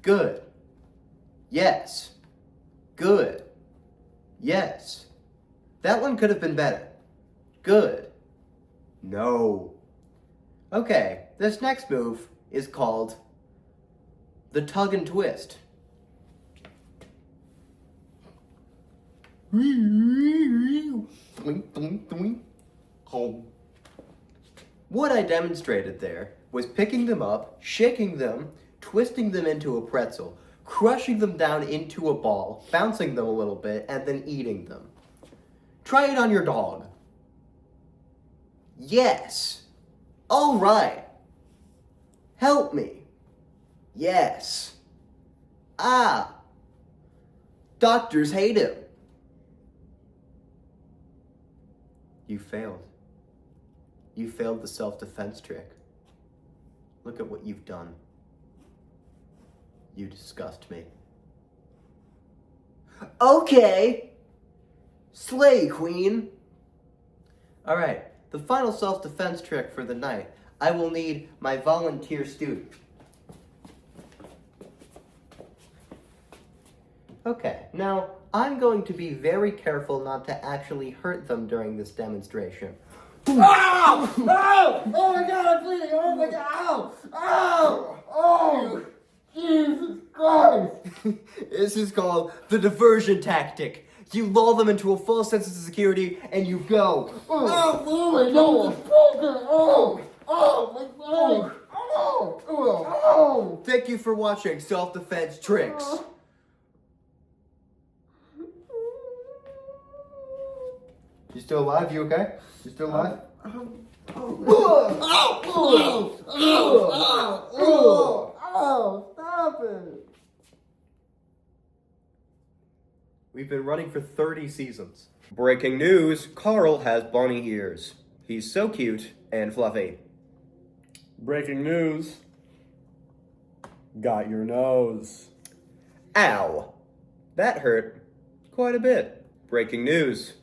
Good. Yes. Good. Yes. That one could have been better. Good. No. Okay, this next move is called the tug and twist. What I demonstrated there was picking them up, shaking them, twisting them into a pretzel, crushing them down into a ball, bouncing them a little bit, and then eating them. Try it on your dog. Yes. All right. Help me. Yes. Ah. Doctors hate him. You failed. You failed the self-defense trick. Look at what you've done. You disgust me. Okay. Slay, queen. All right. The final self-defense trick for the night. I will need my volunteer student. Okay, now I'm going to be very careful not to actually hurt them during this demonstration. Oh! Oh! Oh my god, I'm bleeding! Oh my god! Ow! Ow! Oh! Jesus Christ! This is called the diversion tactic. You lull them into a false sense of security and you go. Oh my nose is broken! Oh! Oh my god! Oh! Oh! Thank you for watching Self-Defense Tricks. You still alive? You okay? You still alive? Stop it! We've been running for 30 seasons. Breaking news, Carl has bunny ears. He's so cute and fluffy. Breaking news. Got your nose. Ow. That hurt quite a bit. Breaking news.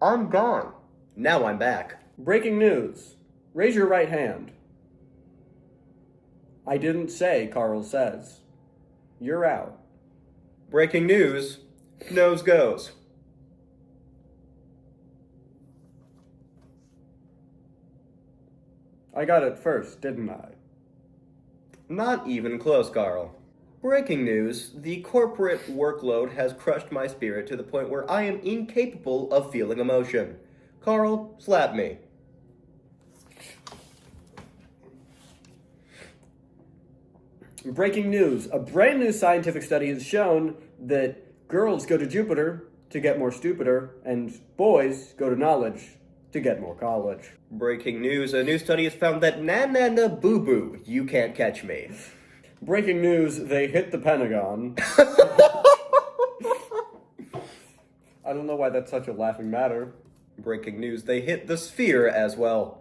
I'm gone. Now I'm back. Breaking news. Raise your right hand. I didn't say Carl says. You're out. Breaking news. Nose goes. I got it first, didn't I? Not even close, Carl. Breaking news. The corporate workload has crushed my spirit to the point where I am incapable of feeling emotion. Carl, slap me. Breaking news. A brand new scientific study has shown that girls go to Jupiter to get more stupider, and boys go to knowledge to get more college. Breaking news. A new study has found that na boo boo, you can't catch me. Breaking news. They hit the Pentagon. I don't know why that's such a laughing matter. Breaking news. They hit the sphere as well.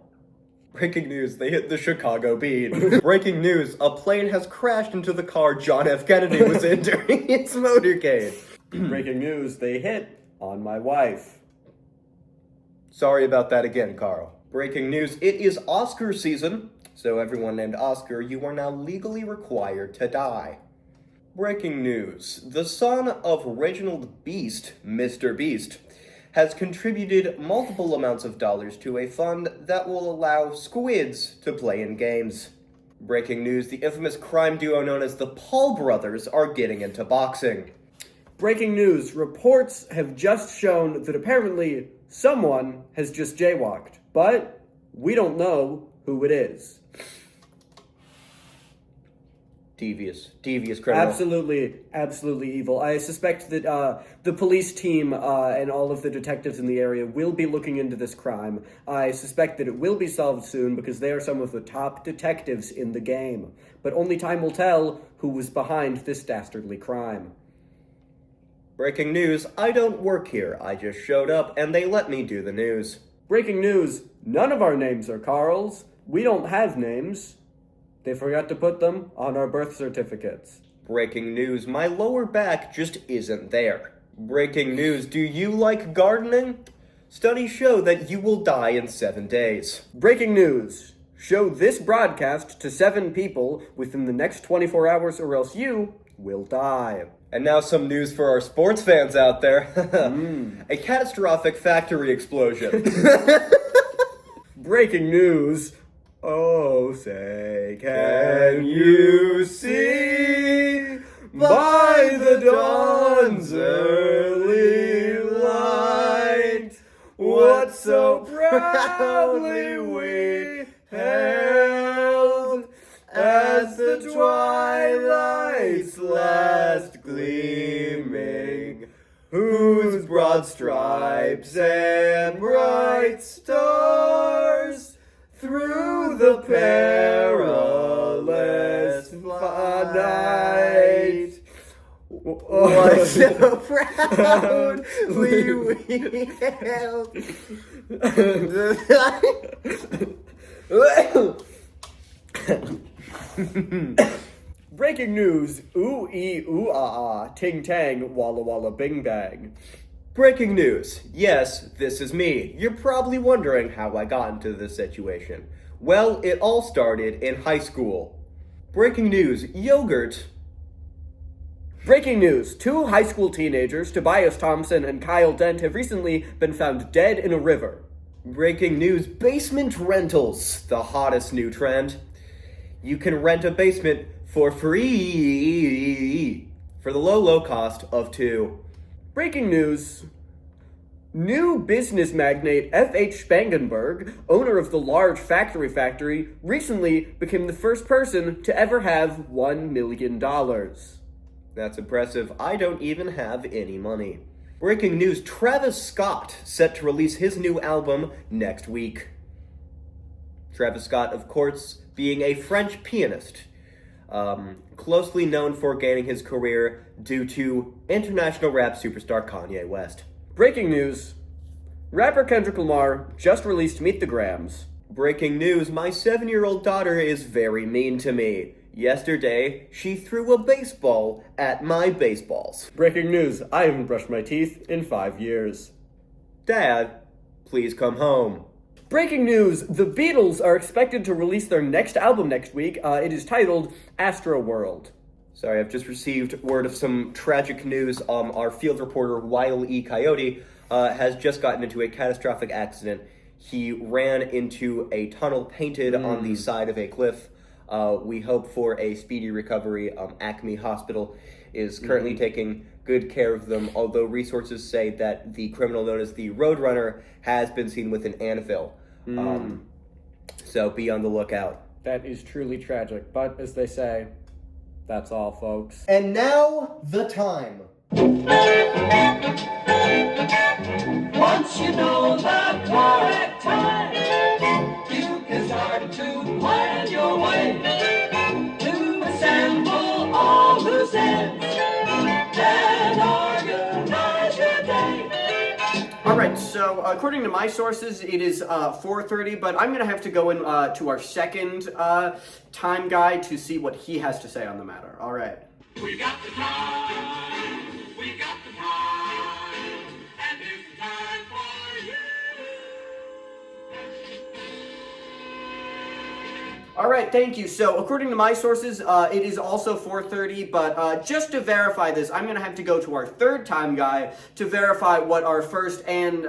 Breaking news, they hit the Chicago Bean. Breaking news, a plane has crashed into the car John F. Kennedy was in during its motorcade. Breaking news, they hit on my wife. Sorry about that again, Carl. Breaking news, it is Oscar season, so everyone named Oscar, you are now legally required to die. Breaking news, the son of Reginald Beast, Mr. Beast, has contributed multiple amounts of dollars to a fund that will allow squids to play in games. Breaking news, the infamous crime duo known as the Paul brothers are getting into boxing. Breaking news, reports have just shown that apparently someone has just jaywalked, but we don't know who it is. Devious criminal. Absolutely evil. I suspect that the police team and all of the detectives in the area will be looking into this crime. I suspect that it will be solved soon because they are some of the top detectives in the game. But only time will tell who was behind this dastardly crime. Breaking news, I don't work here. I just showed up and they let me do the news. Breaking news, none of our names are Carl's. We don't have names. They forgot to put them on our birth certificates. Breaking news, my lower back just isn't there. Breaking news, do you like gardening? Studies show that you will die in 7 days. Breaking news, show this broadcast to 7 people within the next 24 hours or else you will die. And now some news for our sports fans out there. A catastrophic factory explosion. Breaking news, oh, say, can you see by the dawn's early light what so proudly we held as the twilight's last gleaming, whose broad stripes and bright stars through the perilous night was so proudly we held. Breaking news, ooh-ee, ooh-ah-ah, ting-tang, walla-walla, bing-bang. Breaking news. Yes, this is me. You're probably wondering how I got into this situation. Well, it all started in high school. Breaking news. Yogurt. Breaking news, 2 high school teenagers, Tobias Thompson and Kyle Dent, have recently been found dead in a river. Breaking news. Basement rentals. The hottest new trend. You can rent a basement for free for the low cost of 2. Breaking news, new business magnate F.H. Spangenberg, owner of the large factory, recently became the first person to ever have $1 million. That's impressive. I don't even have any money. Breaking news, Travis Scott set to release his new album next week. Travis Scott, of course, being a French pianist, closely known for gaining his career due to international rap superstar Kanye West. Breaking news. Rapper Kendrick Lamar just released Meet the Grams. Breaking news, my 7-year-old daughter is very mean to me. Yesterday, she threw a baseball at my baseballs. Breaking news. I haven't brushed my teeth in 5 years. Dad, please come home. Breaking news. The Beatles are expected to release their next album next week. It is titled Astro World. Sorry, I've just received word of some tragic news. Our field reporter, Wile E. Coyote, has just gotten into a catastrophic accident. He ran into a tunnel painted on the side of a cliff. We hope for a speedy recovery. Acme Hospital is currently taking good care of them, although resources say that the criminal known as the Roadrunner has been seen with an anvil. So be on the lookout. That is truly tragic, but as they say, that's all, folks. And now, the time. Once you know the correct time, you can start to plan your way to assemble all loose ends and organize your day. All right, so according to my sources, it is 4:30, but I'm going to have to go in to our second time guy to see what he has to say on the matter. All right. We got the time, we got the time, and it's time for you. All right, thank you. So according to my sources, it is also 4:30, but just to verify this, I'm going to have to go to our third time guy to verify what our first and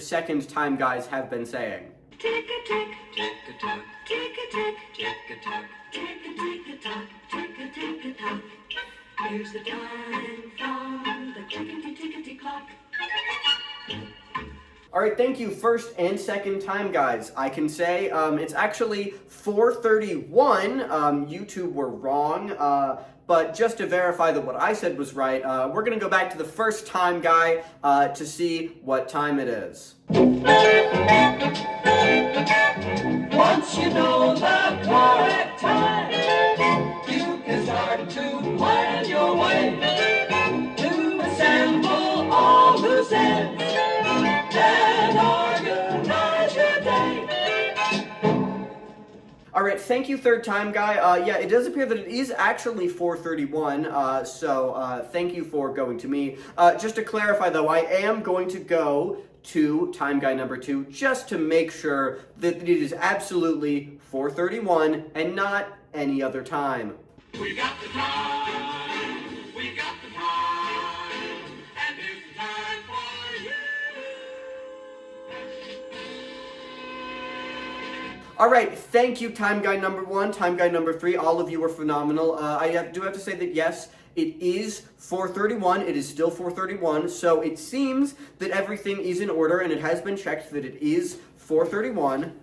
second time guys have been saying. Tick-a-tick, tick-a-tock, tick-a-tick, tick-a-tock, tick-a-tick-a-tock, tick-a-tick-a-tock. Here's the time from the tickety-tickety clock. All right, thank you, first and second time guys. I can say it's actually 4:31. YouTube were wrong, but just to verify that what I said was right, we're going to go back to the first time guy to see what time it is. Once you know the correct time, you can start to plan your way to assemble all loose ends and organize your day. All right, thank you, third time guy. Yeah, it does appear that it is actually 4:31, so thank you for going to me. Just to clarify, though, I am going to go to time guy number 2 just to make sure that it is absolutely 4:31 and not any other time. We got the time, we got the time, and it's time for you. All right, thank you, time guy number 1, time guy number 3. All of you were phenomenal. I do have to say that, yes, it is 4:31. It is still 4:31, so it seems that everything is in order, and it has been checked that it is 4:31.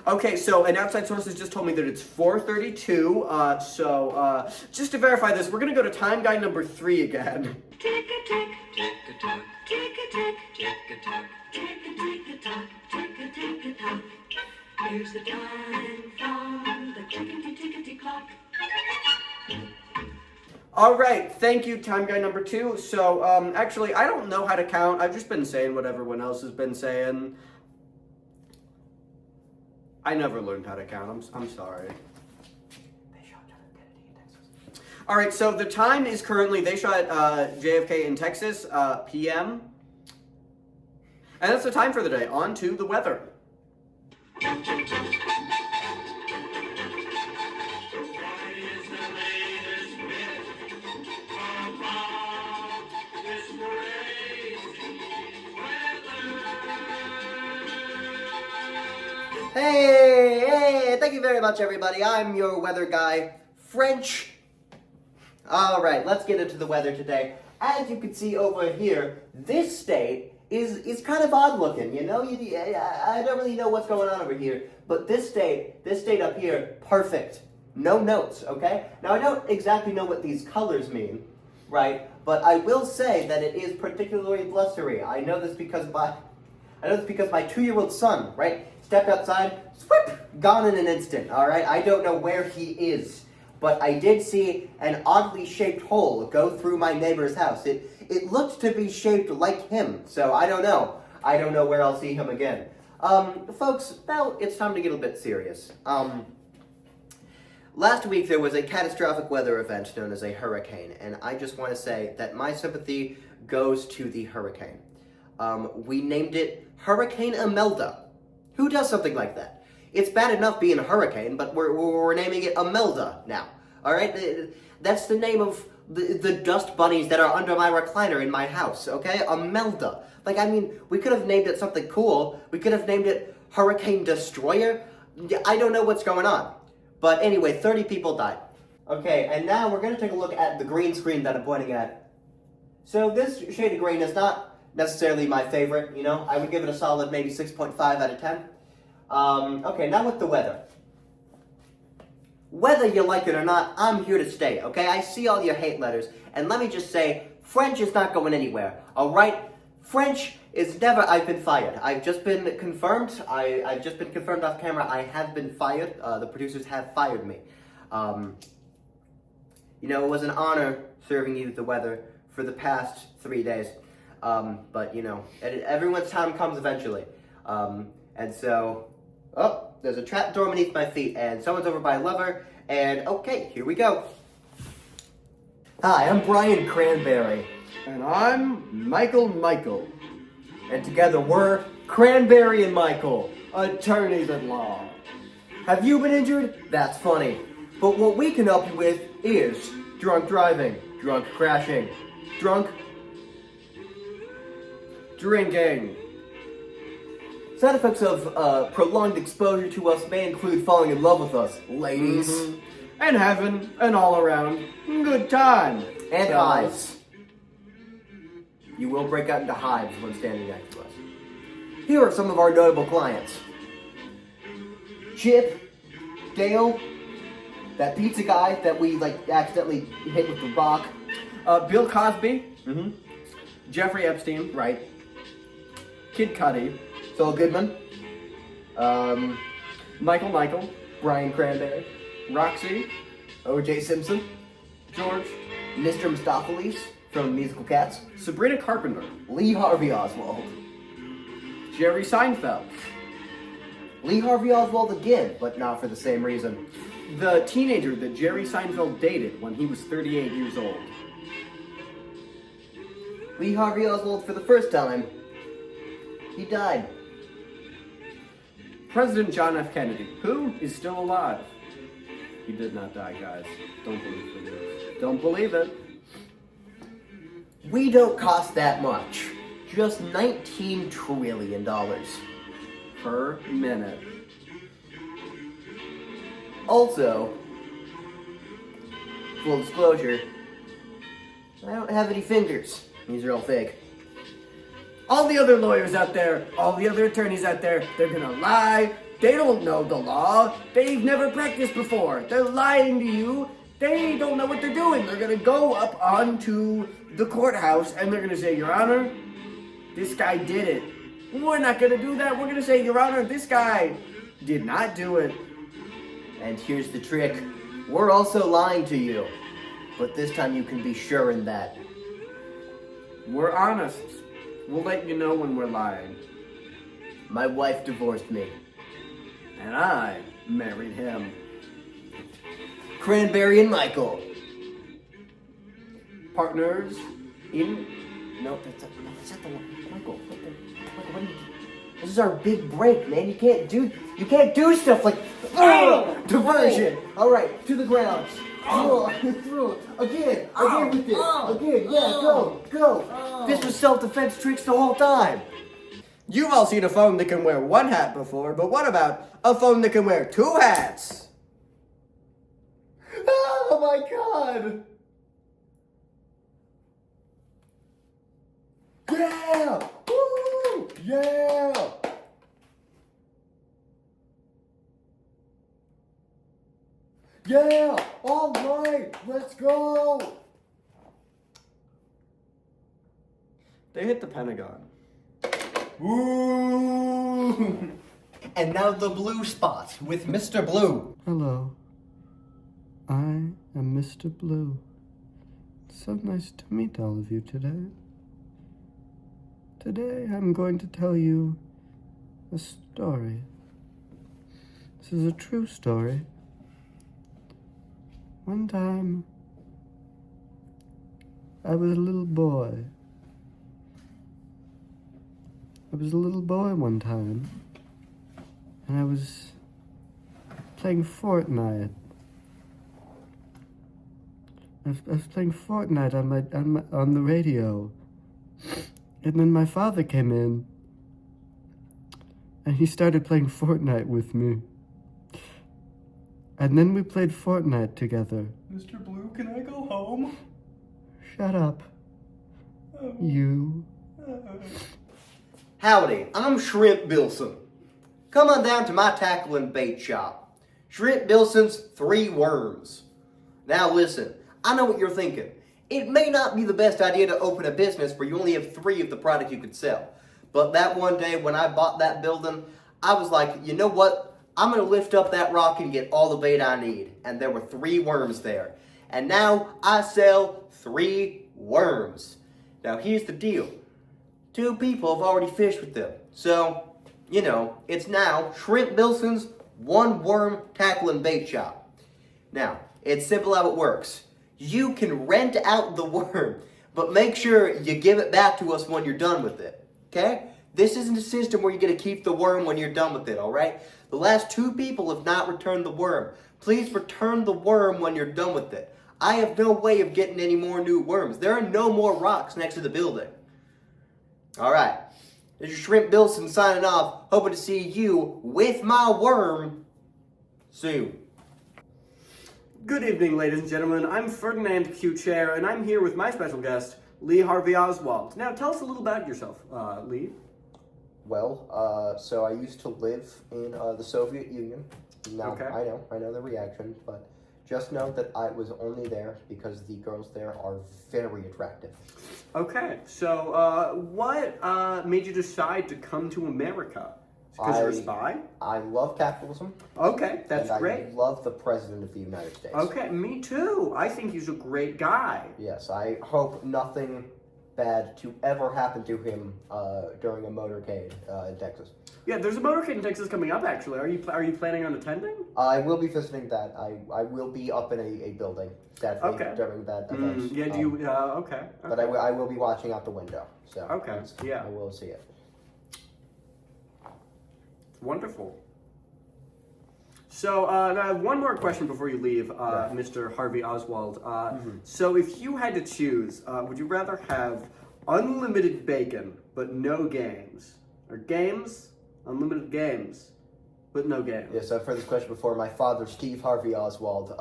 Okay, so an outside source has just told me that it's 4:32. So just to verify this, we're going to go to time guy number 3 again. Tick-a-tick, tick-a-tock, tick-a-tick, tick-a-tock, tick-a-tick-a-tock, tick-a-tick-a-tock. Here's the time from the tickety-tickety clock. All right, thank you, time guy number 2. So, actually, I don't know how to count. I've just been saying what everyone else has been saying. I never learned how to count. I'm sorry. All right, so the time is currently, they shot JFK in Texas, PM. And that's the time for the day. On to the weather. Hey, thank you very much, everybody. I'm your weather guy, French. All right, let's get into the weather today. As you can see over here, this state is kind of odd looking, you know? I don't really know what's going on over here, but this state up here, perfect. No notes, okay? Now, I don't exactly know what these colors mean, right? but I will say that it is particularly blustery. I know this because my 2-year-old son, right, stepped outside, swip, gone in an instant, all right? I don't know where he is, but I did see an oddly shaped hole go through my neighbor's house. It looked to be shaped like him, so I don't know. I don't know where I'll see him again. Folks, now it's time to get a bit serious. Last week there was a catastrophic weather event known as a hurricane, and I just want to say that my sympathy goes to the hurricane. We named it Hurricane Imelda. Who does something like that? It's bad enough being a hurricane, but we're naming it Imelda now. All right, that's the name of the dust bunnies that are under my recliner in my house. Okay, Imelda. Like, I mean, we could have named it something cool. We could have named it Hurricane Destroyer. I don't know what's going on. But anyway, 30 people died. Okay, and now we're going to take a look at the green screen that I'm pointing at. So this shade of green is not necessarily my favorite, you know. I would give it a solid maybe 6.5 out of 10. Okay, now with the weather. Whether you like it or not, I'm here to stay, okay? I see all your hate letters, and let me just say, French is not going anywhere, all right? French is never, I've been fired. I've just been confirmed. I've just been confirmed off camera. I have been fired. The producers have fired me. You know, it was an honor serving you the weather for the past 3 days. But, you know, everyone's time comes eventually. And so, oh, there's a trap door beneath my feet, and someone's over by a lever, and okay, here we go. Hi, I'm Brian Cranberry. And I'm Michael. And together we're Cranberry and Michael, Attorneys at law. Have you been injured? That's funny. But what we can help you with is drunk driving, drunk crashing, drunk Drinking. side effects of prolonged exposure to us may include falling in love with us, ladies. Mm-hmm. And having an all-around good time. And fellas. hives. You will break out into hives when standing next to us. Here are some of our notable clients. Chip, Dale, that pizza guy that we accidentally hit with the rock. Bill Cosby. Mm-hmm. Jeffrey Epstein. Right. Kid Cudi. Saul Goodman. Michael. Brian Cranberry. Roxy. O.J. Simpson. George. Mr. Mistopheles from Musical Cats. Sabrina Carpenter. Lee Harvey Oswald. Jerry Seinfeld. Lee Harvey Oswald again, but not for the same reason. The teenager that Jerry Seinfeld dated when he was 38 years old. Lee Harvey Oswald for the first time. He died. President John F. Kennedy, who is still alive. He did not die, guys. Don't believe the news. Don't believe it. We don't cost that much. Just $19 trillion. Per minute. Also, full disclosure, I don't have any fingers. These are all fake. All the other lawyers out there, all the other attorneys out there, they're gonna lie. They don't know the law. They've never practiced before. They're lying to you. They don't know what they're doing. They're gonna go up onto the courthouse and they're gonna say, Your Honor, this guy did it. We're not gonna do that. We're gonna say, Your Honor, this guy did not do it. And here's the trick. We're also lying to you. But this time you can be sure in that. We're honest. We'll let you know when we're lying. My wife divorced me. And I married him. Cranberry and Michael. Partners in... No, that's not the one. Michael, what are you... This is our big break, man. You can't do stuff like diversion. All right, to the ground. Again with it. Again, yeah, go. This was self-defense tricks the whole time. You've all seen a phone that can wear one hat before, but what about a phone that can wear two hats? Oh my god! Yeah! Woo! Yeah! Yeah! All right, let's go! They hit the Pentagon. Ooh. And now the blue spot with Mr. Blue. Hello. I am Mr. Blue. It's so nice to meet all of you today. Today I'm going to tell you a story. This is a true story. One time, I was a little boy. I was a little boy one time, and I was playing Fortnite. I was playing Fortnite on the radio, and then my father came in, and he started playing Fortnite with me. And then we played Fortnite together. Mr. Blue, can I go home? Shut up. You. Howdy, I'm Shrimp Bilson. Come on down to my tackle and bait shop. Shrimp Bilson's 3 worms. Now listen, I know what you're thinking. It may not be the best idea to open a business where you only have 3 of the product you could sell. But that one day when I bought that building, I was like, you know what? I'm going to lift up that rock and get all the bait I need. And there were 3 worms there. And now I sell 3 worms. Now here's the deal. 2 people have already fished with them. So, you know, it's now Shrimp Bilson's 1 worm tackle and bait shop. Now, it's simple how it works. You can rent out the worm, but make sure you give it back to us when you're done with it. Okay? This isn't a system where you're going to keep the worm when you're done with it, alright? The last 2 people have not returned the worm. Please return the worm when you're done with it. I have no way of getting any more new worms. There are no more rocks next to the building. Alright. This is Shrimp Bilson signing off. Hoping to see you with my worm soon. Good evening, ladies and gentlemen. I'm Ferdinand Q. Chair, and I'm here with my special guest, Lee Harvey Oswald. Now, tell us a little about yourself, Lee. Well, so I used to live in the Soviet Union. Now, Okay. I know the reaction, but just know that I was only there because the girls there are very attractive. Okay, so what made you decide to come to America? Because you're a spy? I love capitalism. Okay, that's and great. I love the President of the United States. Okay, me too. I think he's a great guy. Yes, I hope nothing bad to ever happen to him during a motorcade in Texas. Yeah, there's a motorcade in Texas coming up, actually. Are you planning on attending? I will be visiting that. I will be up in a building, sadly, Okay. during that event. Yeah, do you, okay. But I will be watching out the window, so Okay, yeah. I will see it. Wonderful. So, now I have one more question before you leave, Mr. Harvey Oswald. So, if you had to choose, would you rather have unlimited bacon but no games, or games, unlimited games, but no games? Yes, I've heard this question before. My father, Steve Harvey Oswald.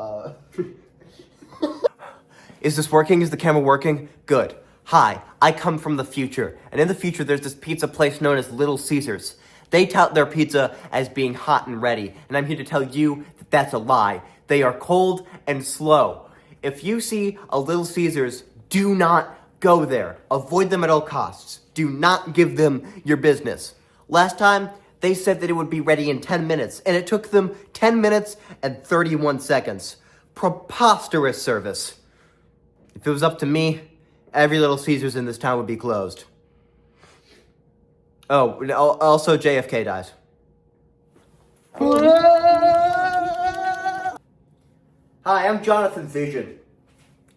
Is this working? Is the camera working? Good. Hi, I come from the future, and in the future there's this pizza place known as Little Caesars. They tout their pizza as being hot and ready, and I'm here to tell you that that's a lie. They are cold and slow. If you see a Little Caesars, do not go there. Avoid them at all costs. Do not give them your business. Last time, they said that it would be ready in 10 minutes, and it took them 10 minutes and 31 seconds. Preposterous service. If it was up to me, every Little Caesars in this town would be closed. Oh, also JFK dies. Hi, I'm Jonathan Vision.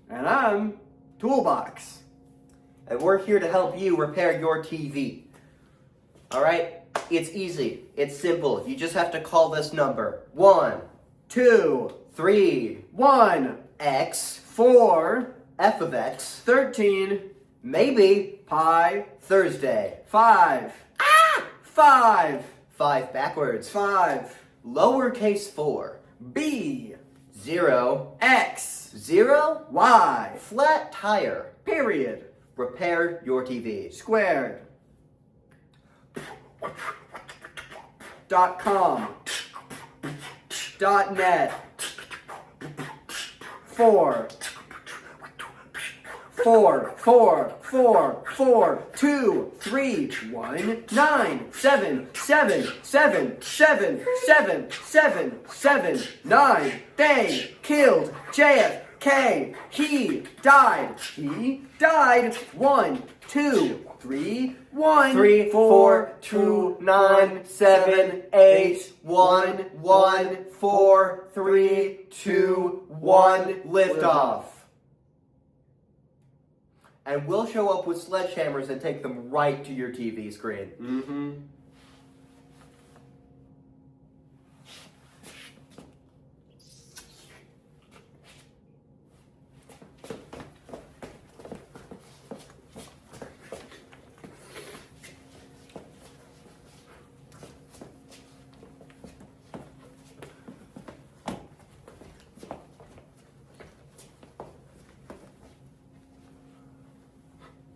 And I'm Toolbox. And we're here to help you repair your TV. Alright? It's easy. It's simple. You just have to call this number. 1, 2, 3, 1, X, 4, F of X, 13, maybe, pi, Thursday. 5. 5. 5 backwards. 5. Lowercase 4. B. 0. X. 0. Y. Flat tire. Period. Repair your TV. Squared. .com. .net. 4. 4, 4, 4, 4, 2, 3, 1, 9, 7, 7, 7, 7, 7, 7, 7, 9. They killed JFK. He died. He died. 1, 2, 3, 1, 3, 4, 2, 9, 7, 8, 1, 1, 4, 3, 2, 1, liftoff. And we'll show up with sledgehammers and take them right to your TV screen. Mm-hmm.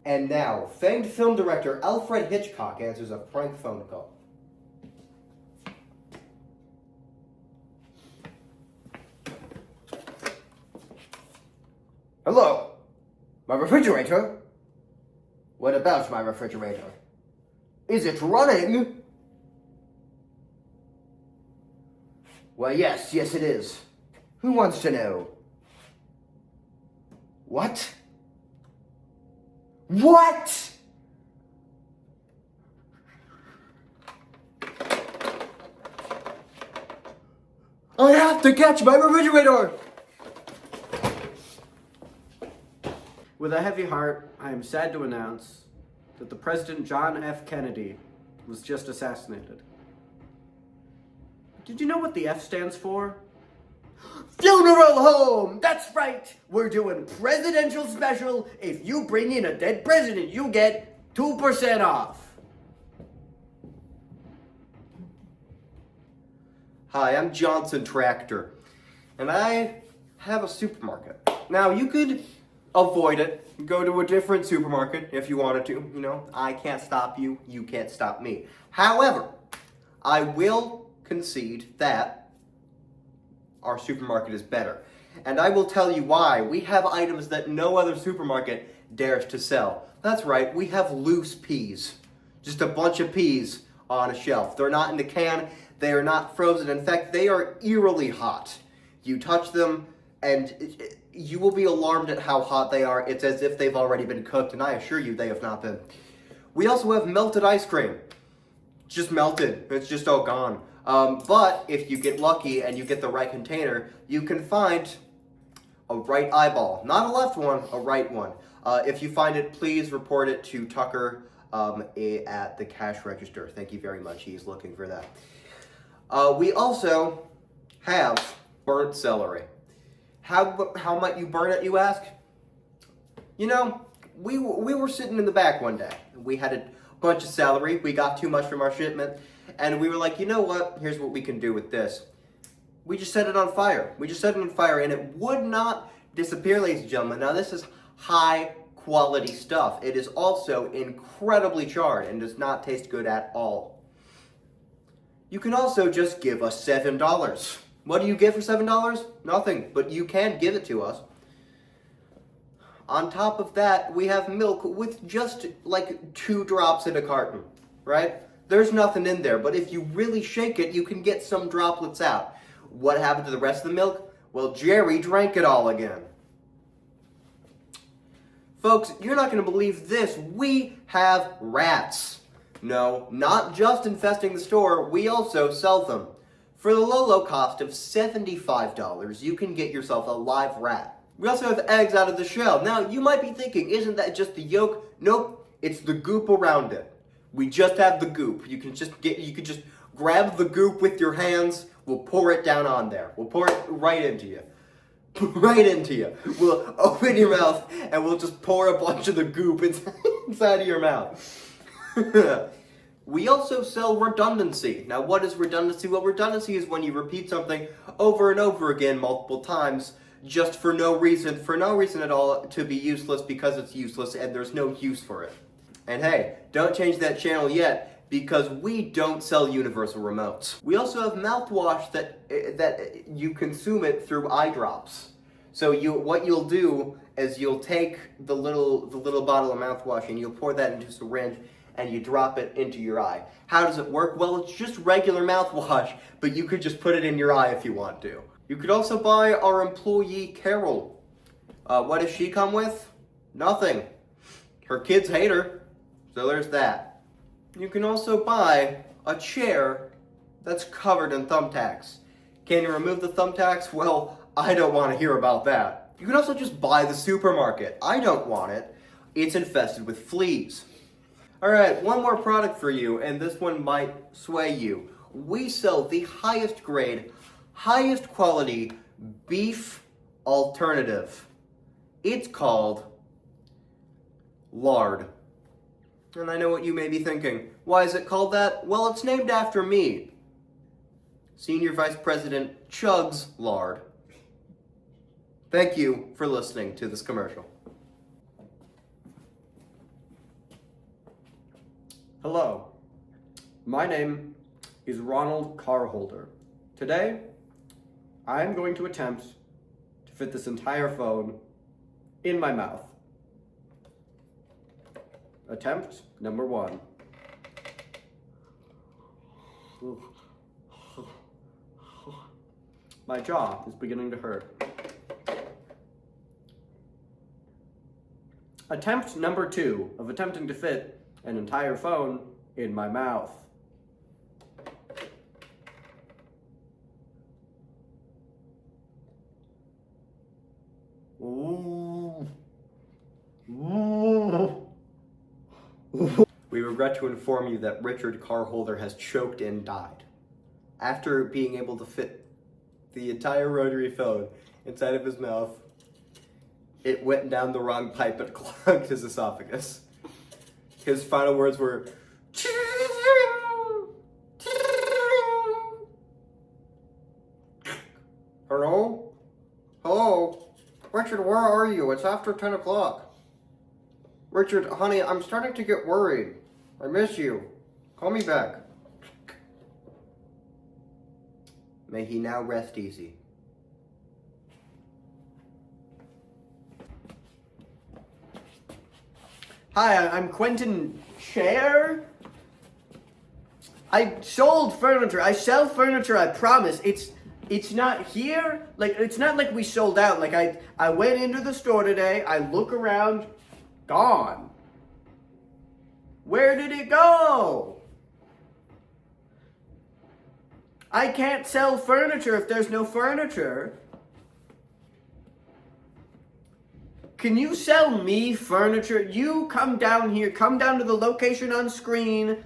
And now, famed film director Alfred Hitchcock answers a prank phone call. Hello? My refrigerator? What about my refrigerator? Is it running? Well, yes it is. Who wants to know? What? What? I have to catch my refrigerator! With a heavy heart, I am sad to announce that the President John F. Kennedy was just assassinated. Did you know what the F stands for? Funeral home! That's right! We're doing presidential special. If you bring in a dead president, you get 2% off. Hi, I'm Johnson Tractor, and I have a supermarket. Now, you could avoid it, go to a different supermarket if you wanted to. You know, I can't stop you, you can't stop me. However, I will concede that our supermarket is better. And I will tell you why. We have items that no other supermarket dares to sell. That's right, we have loose peas. Just a bunch of peas on a shelf. They're not in the can, they are not frozen. In fact, they are eerily hot. You touch them and you will be alarmed at how hot they are. It's as if they've already been cooked, and I assure you they have not been. We also have melted ice cream. Just melted, it's just all gone. But if you get lucky and you get the right container, you can find a right eyeball. Not a left one, a right one. If you find it, please report it to Tucker at the cash register. Thank you very much. He's looking for that. We also have burnt celery. How might you burn it, you ask? You know, we were sitting in the back one day. We had a bunch of celery. We got too much from our shipment. And we were like, you know what? Here's what we can do with this. We just set it on fire. We just set it on fire, and it would not disappear, ladies and gentlemen. Now, this is high quality stuff. It is also incredibly charred and does not taste good at all. You can also just give us $7. What do you get for $7? Nothing, but you can give it to us. On top of that, we have milk with just like 2 drops in a carton, right? There's nothing in there, but if you really shake it, you can get some droplets out. What happened to the rest of the milk? Well, Jerry drank it all again. Folks, you're not going to believe this. We have rats. No, not just infesting the store, we also sell them. For the low cost of $75, you can get yourself a live rat. We also have eggs out of the shell. Now, you might be thinking, isn't that just the yolk? Nope, it's the goop around it. We just have the goop. You can just grab the goop with your hands. We'll pour it down on there. We'll pour it right into you. Right into you. We'll open your mouth and we'll just pour a bunch of the goop inside of your mouth. We also sell redundancy. Now, what is redundancy? Well, redundancy is when you repeat something over and over again multiple times just for no reason at all, to be useless because it's useless and there's no use for it. And hey, don't change that channel yet, because we don't sell universal remotes. We also have mouthwash that you consume it through eye drops. So what you'll do is you'll take the little bottle of mouthwash and you'll pour that into a syringe and you drop it into your eye. How does it work? Well, it's just regular mouthwash, but you could just put it in your eye if you want to. You could also buy our employee Carol. What does she come with? Nothing. Her kids hate her, so there's that. You can also buy a chair that's covered in thumbtacks. Can you remove the thumbtacks? Well, I don't want to hear about that. You can also just buy the supermarket. I don't want it. It's infested with fleas. Alright, one more product for you, and this one might sway you. We sell the highest grade, highest quality beef alternative. It's called lard. And I know what you may be thinking. Why is it called that? Well, it's named after me. Senior Vice President Chugs Lard. Thank you for listening to this commercial. Hello, my name is Ronald Carholder. Today, I am going to attempt to fit this entire phone in my mouth. Attempt number 1. My jaw is beginning to hurt. Attempt number 2 of attempting to fit an entire phone in my mouth. Ooh. Ooh. We regret to inform you that Richard Carholder has choked and died after being able to fit the entire rotary phone inside of his mouth. It went down the wrong pipe and clogged his esophagus. His final words were, "Hello? Hello? Richard, where are you? It's after 10 o'clock. Richard, honey, I'm starting to get worried. I miss you. Call me back." May he now rest easy. Hi, I'm Quentin Chair. I sold furniture. I sell furniture, I promise. It's not here. Like, it's not like we sold out. Like, I went into the store today, I look around, gone. Where did it go? I can't sell furniture if there's no furniture. Can you sell me furniture? You come down here, come down to the location on screen,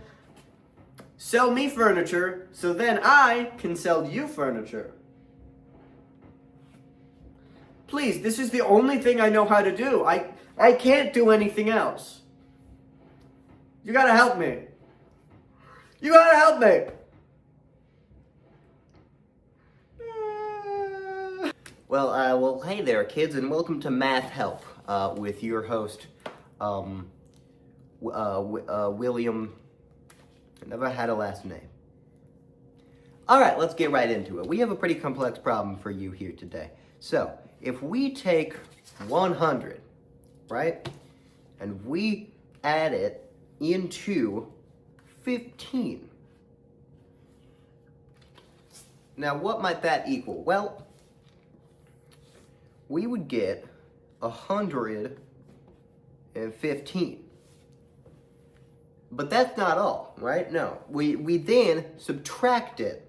sell me furniture, so then I can sell you furniture. Please, this is the only thing I know how to do. I can't do anything else. You gotta help me. You gotta help me. Well, hey there, kids, and welcome to Math Help with your host, William. I never had a last name. All right, let's get right into it. We have a pretty complex problem for you here today. So, if we take 100, right, and we add it into 15, now what might that equal? Well, we would get 115. But that's not all, right? No. We then subtract it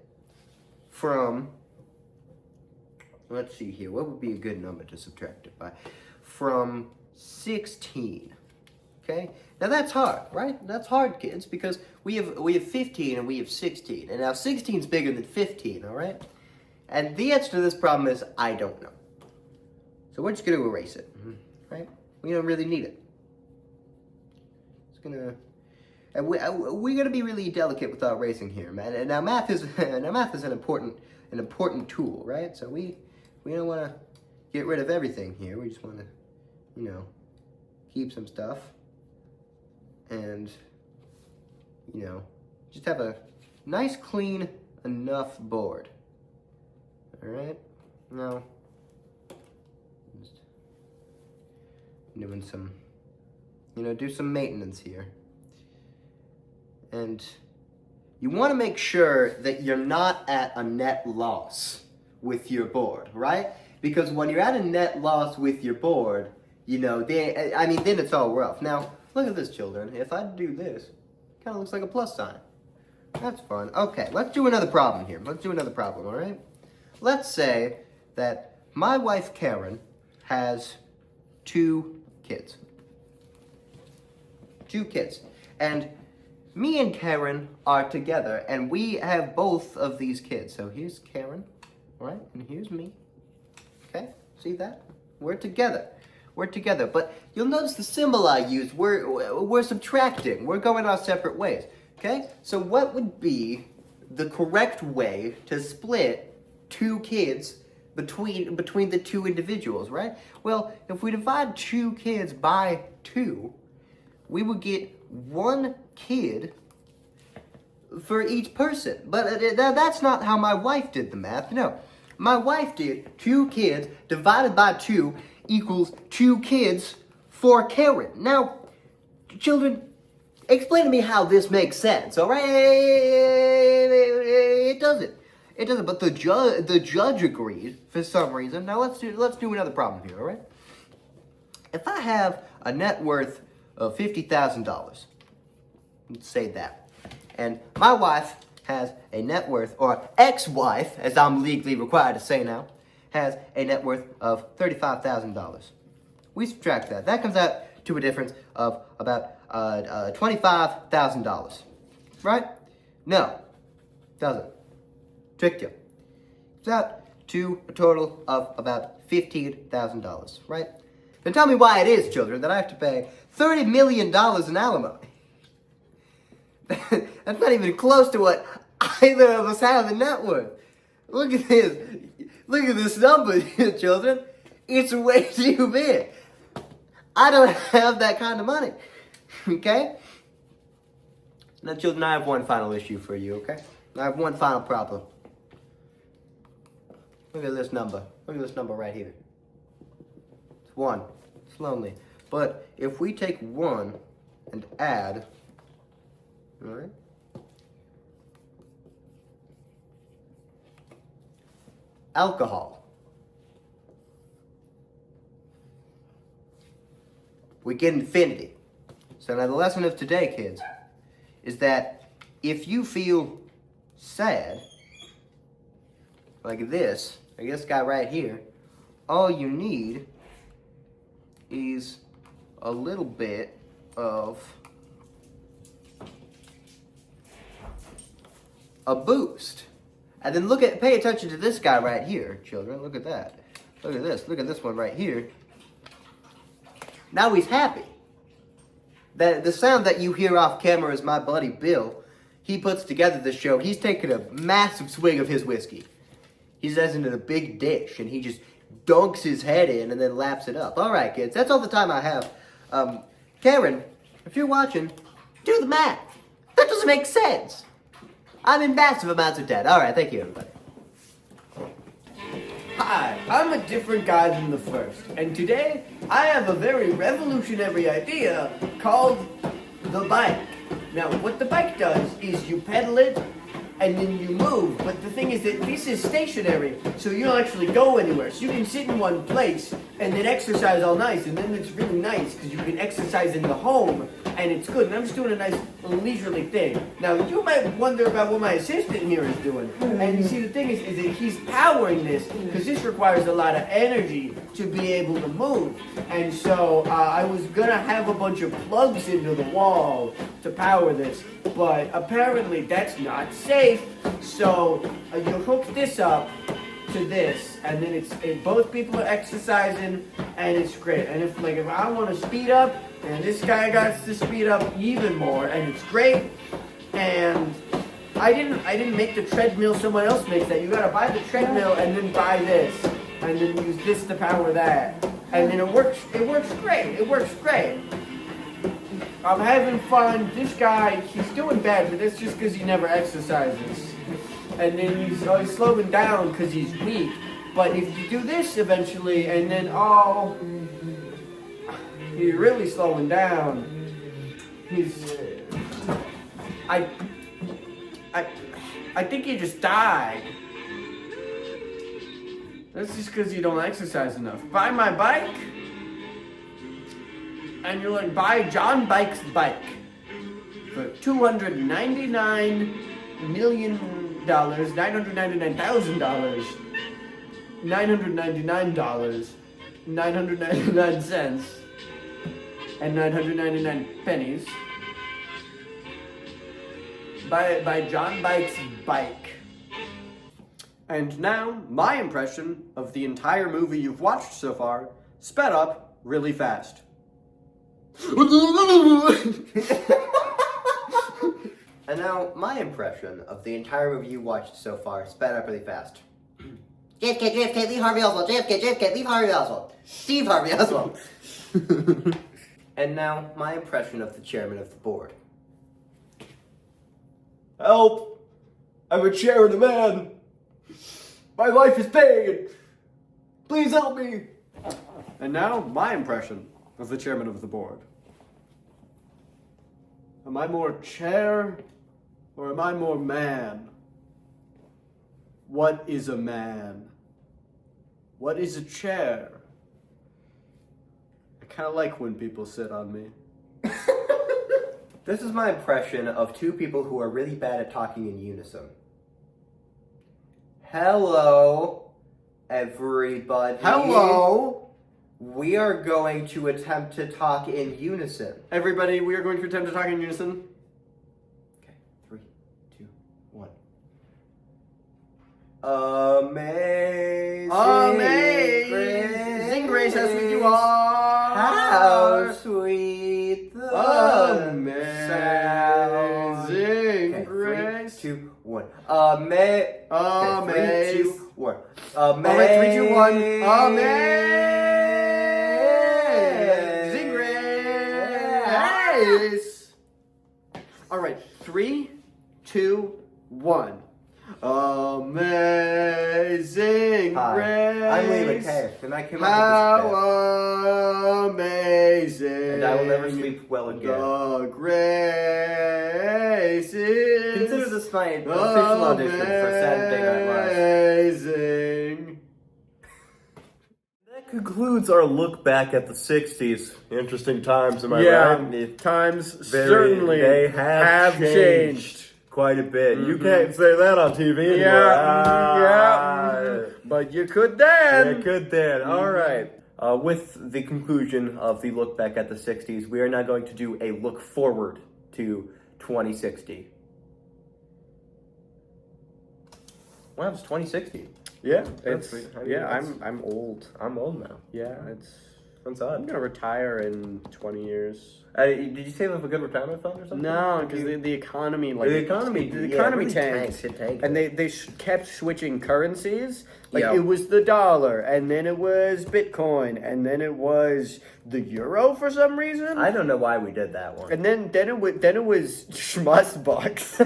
from, let's see here, what would be a good number to subtract it by? From 16. Okay? Now that's hard, right? That's hard, kids, because we have 15 and we have 16. And now 16 is bigger than 15, all right? And the answer to this problem is I don't know. So we're just going to erase it, right? We don't really need it. It's gonna, and we're going to be really delicate with our erasing here, man. And now math is an important tool, right? So we don't want to get rid of everything here. We just want to, keep some stuff, and just have a nice, clean enough board. All right, now. doing some, do some maintenance here. And you want to make sure that you're not at a net loss with your board, right? Because when you're at a net loss with your board, then it's all rough. Now, look at this, children. If I do this, it kind of looks like a plus sign. That's fun. Okay, let's do another problem here. Let's do another problem, all right? Let's say that my wife, Karen, has 2 kids. 2 kids. And me and Karen are together, and we have both of these kids. So here's Karen, all right? And here's me. Okay? See that? We're together. We're together. But you'll notice the symbol I use. We're subtracting. We're going our separate ways. Okay? So what would be the correct way to split 2 kids between the 2 individuals, right? Well, if we divide 2 kids by 2, we would get 1 kid for each person. But that's not how my wife did the math. No. My wife did 2 kids divided by 2 equals 2 kids for Karen. Now, children, explain to me how this makes sense, all right? It doesn't. It doesn't, but the judge agreed for some reason. Now let's do another problem here, all right? If I have a net worth of $50,000, let's say that, and my wife has a net worth, or ex-wife, as I'm legally required to say now, has a net worth of $35,000. We subtract that. That comes out to a difference of about $25,000. Right? No, doesn't. Tricked you. It's out to a total of about $15,000. Right? Now tell me why it is, children, that I have to pay $30 million in alimony. That's not even close to what either of us have in net worth. Look at this. Look at this number here, children. It's way too big. I don't have that kind of money. Okay? Now, children, I have one final issue for you, okay? I have one final problem. Look at this number. Look at this number right here. It's 1. It's lonely. But if we take 1 and add, all right? Alcohol. We get infinity. So now the lesson of today, kids, is that if you feel sad, like this guy right here, all you need is a little bit of a boost. And then pay attention to this guy right here, children. Look at that. Look at this. Look at this one right here. Now he's happy. The sound that you hear off camera is my buddy Bill. He puts together the show. He's taking a massive swig of his whiskey. He does it in a big dish, and he just dunks his head in and then laps it up. All right, kids. That's all the time I have. Karen, if you're watching, do the math. That doesn't make sense. I'm in massive amounts of debt. All right, thank you, everybody. Hi, I'm a different guy than the first, and today I have a very revolutionary idea called the bike. Now, what the bike does is you pedal it and then you move, but the thing is that this is stationary, so you don't actually go anywhere. So you can sit in one place and then exercise all night, and then it's really nice because you can exercise in the home, and it's good. And I'm just doing a nice leisurely thing. Now, you might wonder about what my assistant here is doing. And you see, the thing is that he's powering this because this requires a lot of energy to be able to move. And so I was going to have a bunch of plugs into the wall to power this, but apparently that's not safe. So you hook this up to this, and then both people are exercising, and it's great. And if I want to speed up, and this guy got to speed up even more, and it's great. And I didn't make the treadmill. Someone else makes that. You gotta buy the treadmill and then buy this, and then use this to power that, and then it works. It works great. It works great. I'm having fun. This guy, he's doing bad, but that's just because he never exercises. And then he's always slowing down because he's weak. But if you do this eventually, and then He's really slowing down. He's. I think he just died. That's just because you don't exercise enough. Buy my bike, and you're like, buy John Bike's bike for $299 million, $999,000, $999, 999 cents, and 999 pennies. By John Bike's bike. And now, my impression of the entire movie you've watched so far, sped up really fast. And now, my impression of the entire movie you watched so far, sped up really fast. JFK, leave Harvey Oswald. JFK, leave Harvey Oswald. Steve Harvey Oswald. And now, my impression of the chairman of the board. Help! I'm a chair and a man. My life is paid. Please help me. And now, my impression of the chairman of the board. Am I more chair, or am I more man? What is a man? What is a chair? I kind of like when people sit on me. This is my impression of two people who are really bad at talking in unison. Hello, everybody. Hello! We are going to attempt to talk in unison. Everybody, we are going to attempt to talk in unison. Okay, 3, 2, 1. Amazing. Amazing grace, how sweet you are. How sweet the Amazing sound. grace. 3, 2, 1. Amazing. 3, 2, 1. Alright, 3, 2, 1. Amazing grace. Alright, 3, 2, 1. Amazing Hi, grace. I'm Leland K, and I came up How with this bit. amazing. And I will never sleep well again. The grace is. Consider this my official audition for Saturday Night Live. Amazing. That concludes our look back at the 60s. Interesting times, am I Yeah, right? times Very- certainly they have changed. Quite a bit. You can't say that on TV anymore. Yeah, but you could then. Yeah, good then. All right. With the conclusion of the look back at the 60s, we are now going to do a look forward to 2060. Wow, it's 2060. Yeah, That's sweet. I mean, I'm old. I'm old now. Yeah, it's. That's I'm odd. gonna retire in 20 years. Did you save up a good retirement fund or something? No, because the economy, like The economy economy really tanked, it tanked. and they kept switching currencies. Like Yeah. it was the dollar, and then it was Bitcoin, and then it was the euro for some reason. I don't know why we did that one. And then it was Schmuss bucks.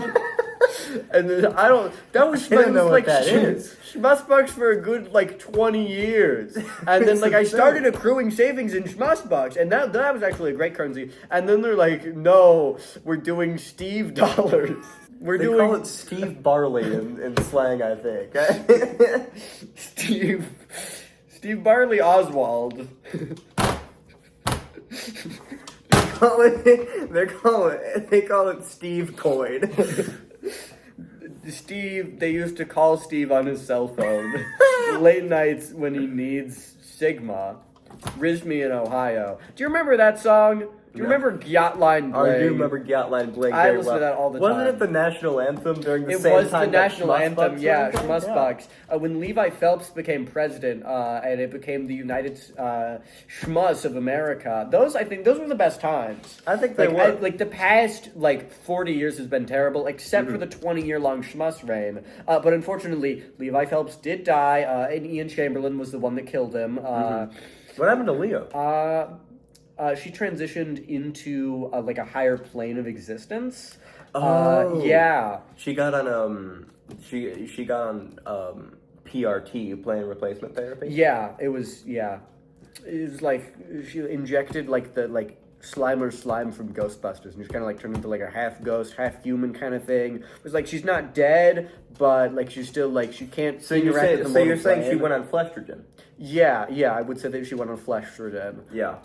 And then I don't. That was I don't know like what that is. Schmuss bucks for a good like 20 years, and then like I started accruing savings in Schmuss bucks, and that was actually a great currency. And then they're like, no, we're doing Steve dollars. They call it Steve Barley in slang, I think. Steve Barley Oswald. They call it Steve Coin. Steve, they used to call Steve on his cell phone late nights when he needs Sigma. Risme in Ohio. Do you remember that song? Do you remember Gyatline Bling? I do remember Gyatline Bling I very listen to well. that all the Wasn't time. it the national anthem during the It same was time the that national Schmuss anthem, Bucks yeah, were a thing? Schmuss Yeah. Bucks. When Levi Phelps became president, and it became the United Schmuss of America. I think those were the best times. I think they were. Like the past 40 years has been terrible, except Mm-hmm. for the 20-year-long Schmuss reign. But unfortunately, Levi Phelps did die, and Ian Chamberlain was the one that killed him. What happened to Leo? She transitioned into a higher plane of existence. Oh. Yeah. She got on PRT, plane replacement therapy. Yeah, it was, yeah. is like she injected like the Slimer slime from Ghostbusters, and she's kind of like turned into like a half ghost, half human kind of thing. It's like she's not dead, but like she's still like she can't. So you're interact saying, with the mortal you're saying she plane. went on Flestrogen? Yeah, I would say that she went on Flestrogen. Yeah.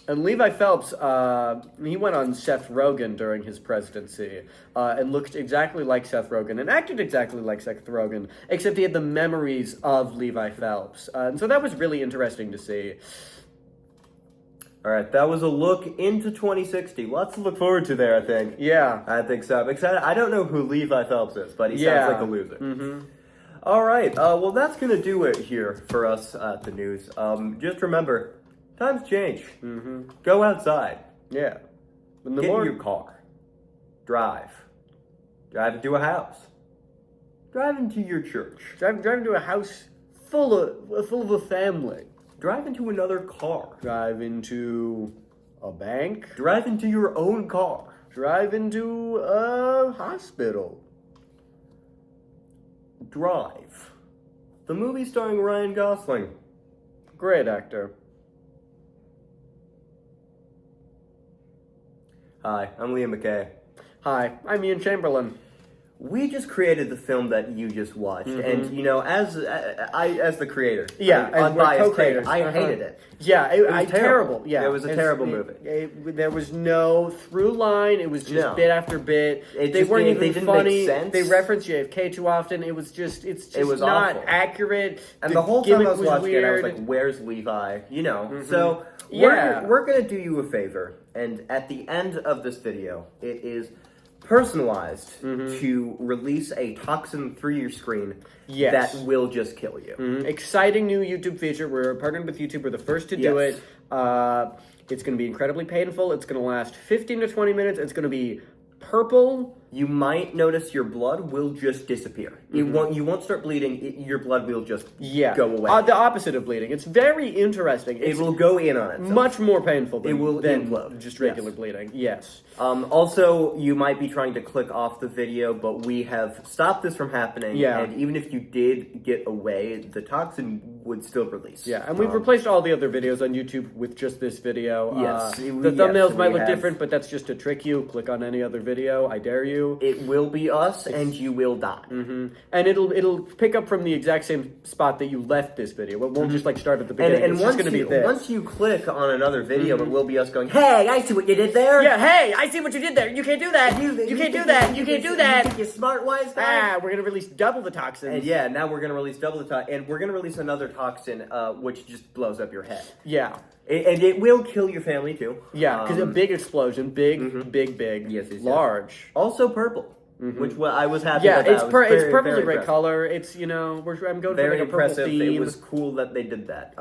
And Levi Phelps, he went on Seth Rogen during his presidency and looked exactly like Seth Rogen and acted exactly like Seth Rogen, except he had the memories of Levi Phelps. And so that was really interesting to see. All right, that was a look into 2060. Lots to look forward to there, I think. Yeah. I think so. I'm excited. I don't know who Levi Phelps is, but he sounds like a loser. Mm-hmm. All right, well, that's going to do it here for us at the news. Just remember, times change. Mm-hmm. Go outside. Yeah. And Get in your car. Drive. Drive into a house. Drive into your church. Drive to a house full of a family. Drive into another car. Drive into a bank. Drive into your own car. Drive into a hospital. Drive. The movie starring Ryan Gosling. Great actor. Hi, I'm Liam McKay. Hi, I'm Ian Chamberlain. We just created the film that you just watched, and you know, as the creator, Yeah, and we're unbiased co-creators. take, I hated it. Yeah, It was terrible. Yeah, It was a terrible movie. There was no through line. It was just No. bit after bit. It They just weren't didn't- even they didn't funny. make sense. They referenced JFK too often. It was just was not awful. accurate. And the whole time I gimmick was watching it, I was weird. like, "Where's Levi?" You know. So Yeah. we're gonna do you a favor, and at the end of this video, it is personalized to release a toxin through your screen Yes. that will just kill you. Exciting new YouTube feature. We're partnered with YouTube. We're the first to do Yes. it. It's going to be incredibly painful. It's going to last 15 to 20 minutes. It's going to be purple. You might notice your blood will just disappear. You won't start bleeding. Your blood will just go away. The opposite of bleeding. It's very interesting. It It's will go in on itself. much more painful than, It will than implode. just regular Yes. bleeding. Yes. Also, you might be trying to click off the video, but we have stopped this from happening. Yeah. And even if you did get away, the toxin would still release. Yeah, and we've replaced all the other videos on YouTube with just this video. Yes, The yes, thumbnails might we look have. different, but that's just to trick you. Click on any other video. I dare you. It will be us, and you will die. And it'll pick up from the exact same spot that you left this video. It won't just like start at the beginning. And it's once just going to you, be this. once you click on another video, it will be us going, "Hey, I see what you did there. Yeah, hey, I see what you did there. You can't do that. You can't do that. You can't do that. You smart wise guy." We're gonna release double the toxins. And yeah, now we're gonna release double the toxin, and we're gonna release another toxin, which just blows up your head. Yeah. And it will kill your family too. Yeah, because a big explosion, big, Yes, large. Also purple, which I was happy Yeah, about. it's That was it's very, purple's very a great impressive. color. It's I'm going Very for like a purple impressive. theme. It was cool that they did that.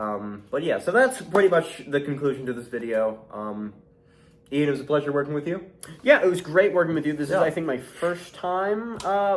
But yeah, so that's pretty much the conclusion to this video. Ian, it was a pleasure working with you. Yeah, it was great working with you. This is, Yeah. I think, my first time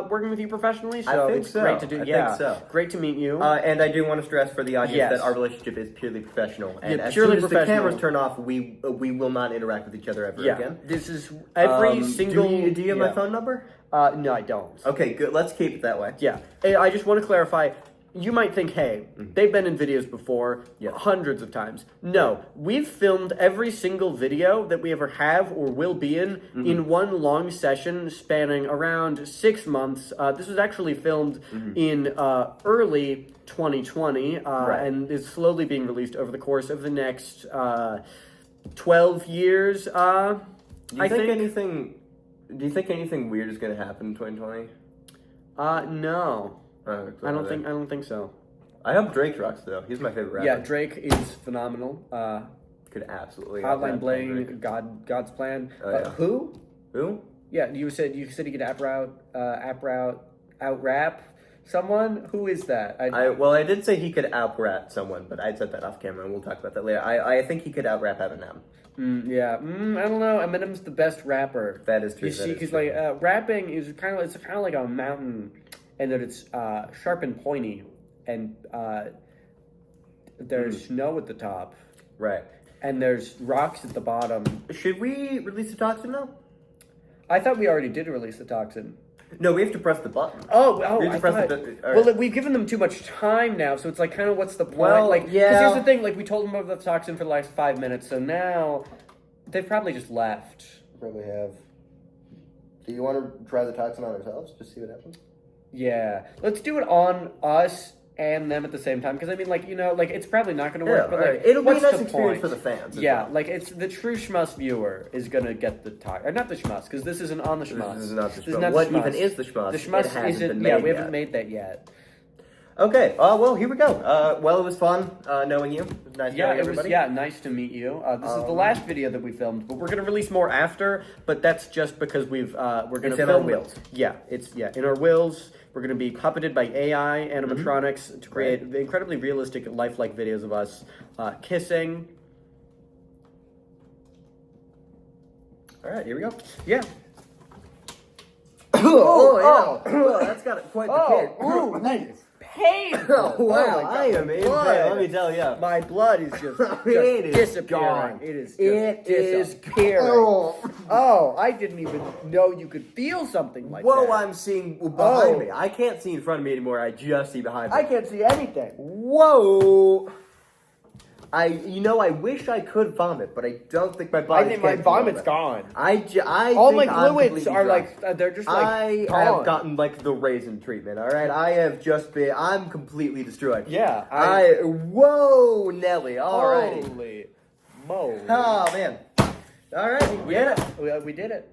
working with you professionally. So I think it's so. great to do. I think yeah, so. great to meet you. And I do want to stress for the audience Yes. that our relationship is purely professional. And Yeah, as purely soon as the professional. cameras turn off, we will not interact with each other ever yeah, again. this is every single. Do you have yeah. my phone number? No, I don't. Okay, good. Let's keep it that way. Yeah, I just want to clarify. You might think, hey, they've been in videos before, hundreds of times. No, we've filmed every single video that we ever have or will be in one long session spanning around 6 months. This was actually filmed in early 2020 and is slowly being released over the course of the next 12 years. Do you think anything weird is going to happen in 2020? No. I I don't think so. I hope Drake rocks though. He's my favorite rapper. Yeah, Drake is phenomenal. Could absolutely. Hotline out-rap Bling, Drake. God's Plan. Oh, yeah. Who? Who? Yeah, you said he could out rap someone. Who is that? I did say he could out-rap someone, but I said that off camera, and we'll talk about that later. I think he could out-rap Eminem. I don't know. Eminem's the best rapper. That is true. You see, because like rapping is kind of like a mountain, and that it's sharp and pointy, and there's snow at the top, Right. and there's rocks at the bottom. Should we release the toxin now? I thought we already did release the toxin. No, we have to press the button. Oh, We have to I press thought, the all right. well, we've given them too much time now, so it's like, kind of, what's the point? Well, like, yeah. Because here's the thing, like, we told them about the toxin for the last 5 minutes, so now they've probably just left. Probably have. Do you want to try the toxin on ourselves? Just see what happens. Yeah, let's do it on us and them at the same time, because I mean, like, you know, like, it's probably not going to work, but like, alright. It'll be a what's nice the experience point? for the fans. as Yeah, well. like, it's the true schmuss viewer is gonna get the talk, or not the schmuss, because this isn't on the schmuss. This is not the This is schmuss. not What the even schmuss. is the schmuss? The schmuss It hasn't isn't. been Yeah, made we yet. haven't made that yet. Okay. Well, here we go. Well, it was fun knowing you. It was nice Yeah, knowing it was. everybody. Yeah, nice to meet you. This is the last video that we filmed, but we're gonna release more after. But that's just because we're gonna It's in film our it. wills. Yeah, it's in our wills. We're gonna be puppeted by AI animatronics Mm-hmm. to create incredibly realistic, lifelike videos of us kissing. All right, here we go. Yeah. Oh, that's got quite the kick. Ooh, that is painful. Oh, wow, my I am in blood. pain, let me tell you. My blood is just It is disappearing. gone. It is just It is disappearing. Oh. Oh, I didn't even know you could feel something like Whoa, that. I'm seeing behind Oh. me. I can't see in front of me anymore. I just see behind me. I can't see anything. Whoa. I wish I could vomit, but I don't think my I body. think my vom's gone. I All think my I'm fluids completely are dry. like they're just like I gone. have gotten like the raisin treatment. All right, I have just been. I'm completely destroyed. Yeah, Whoa, Nelly. All right. Holy moly! Oh man. All right, we did it. We did it.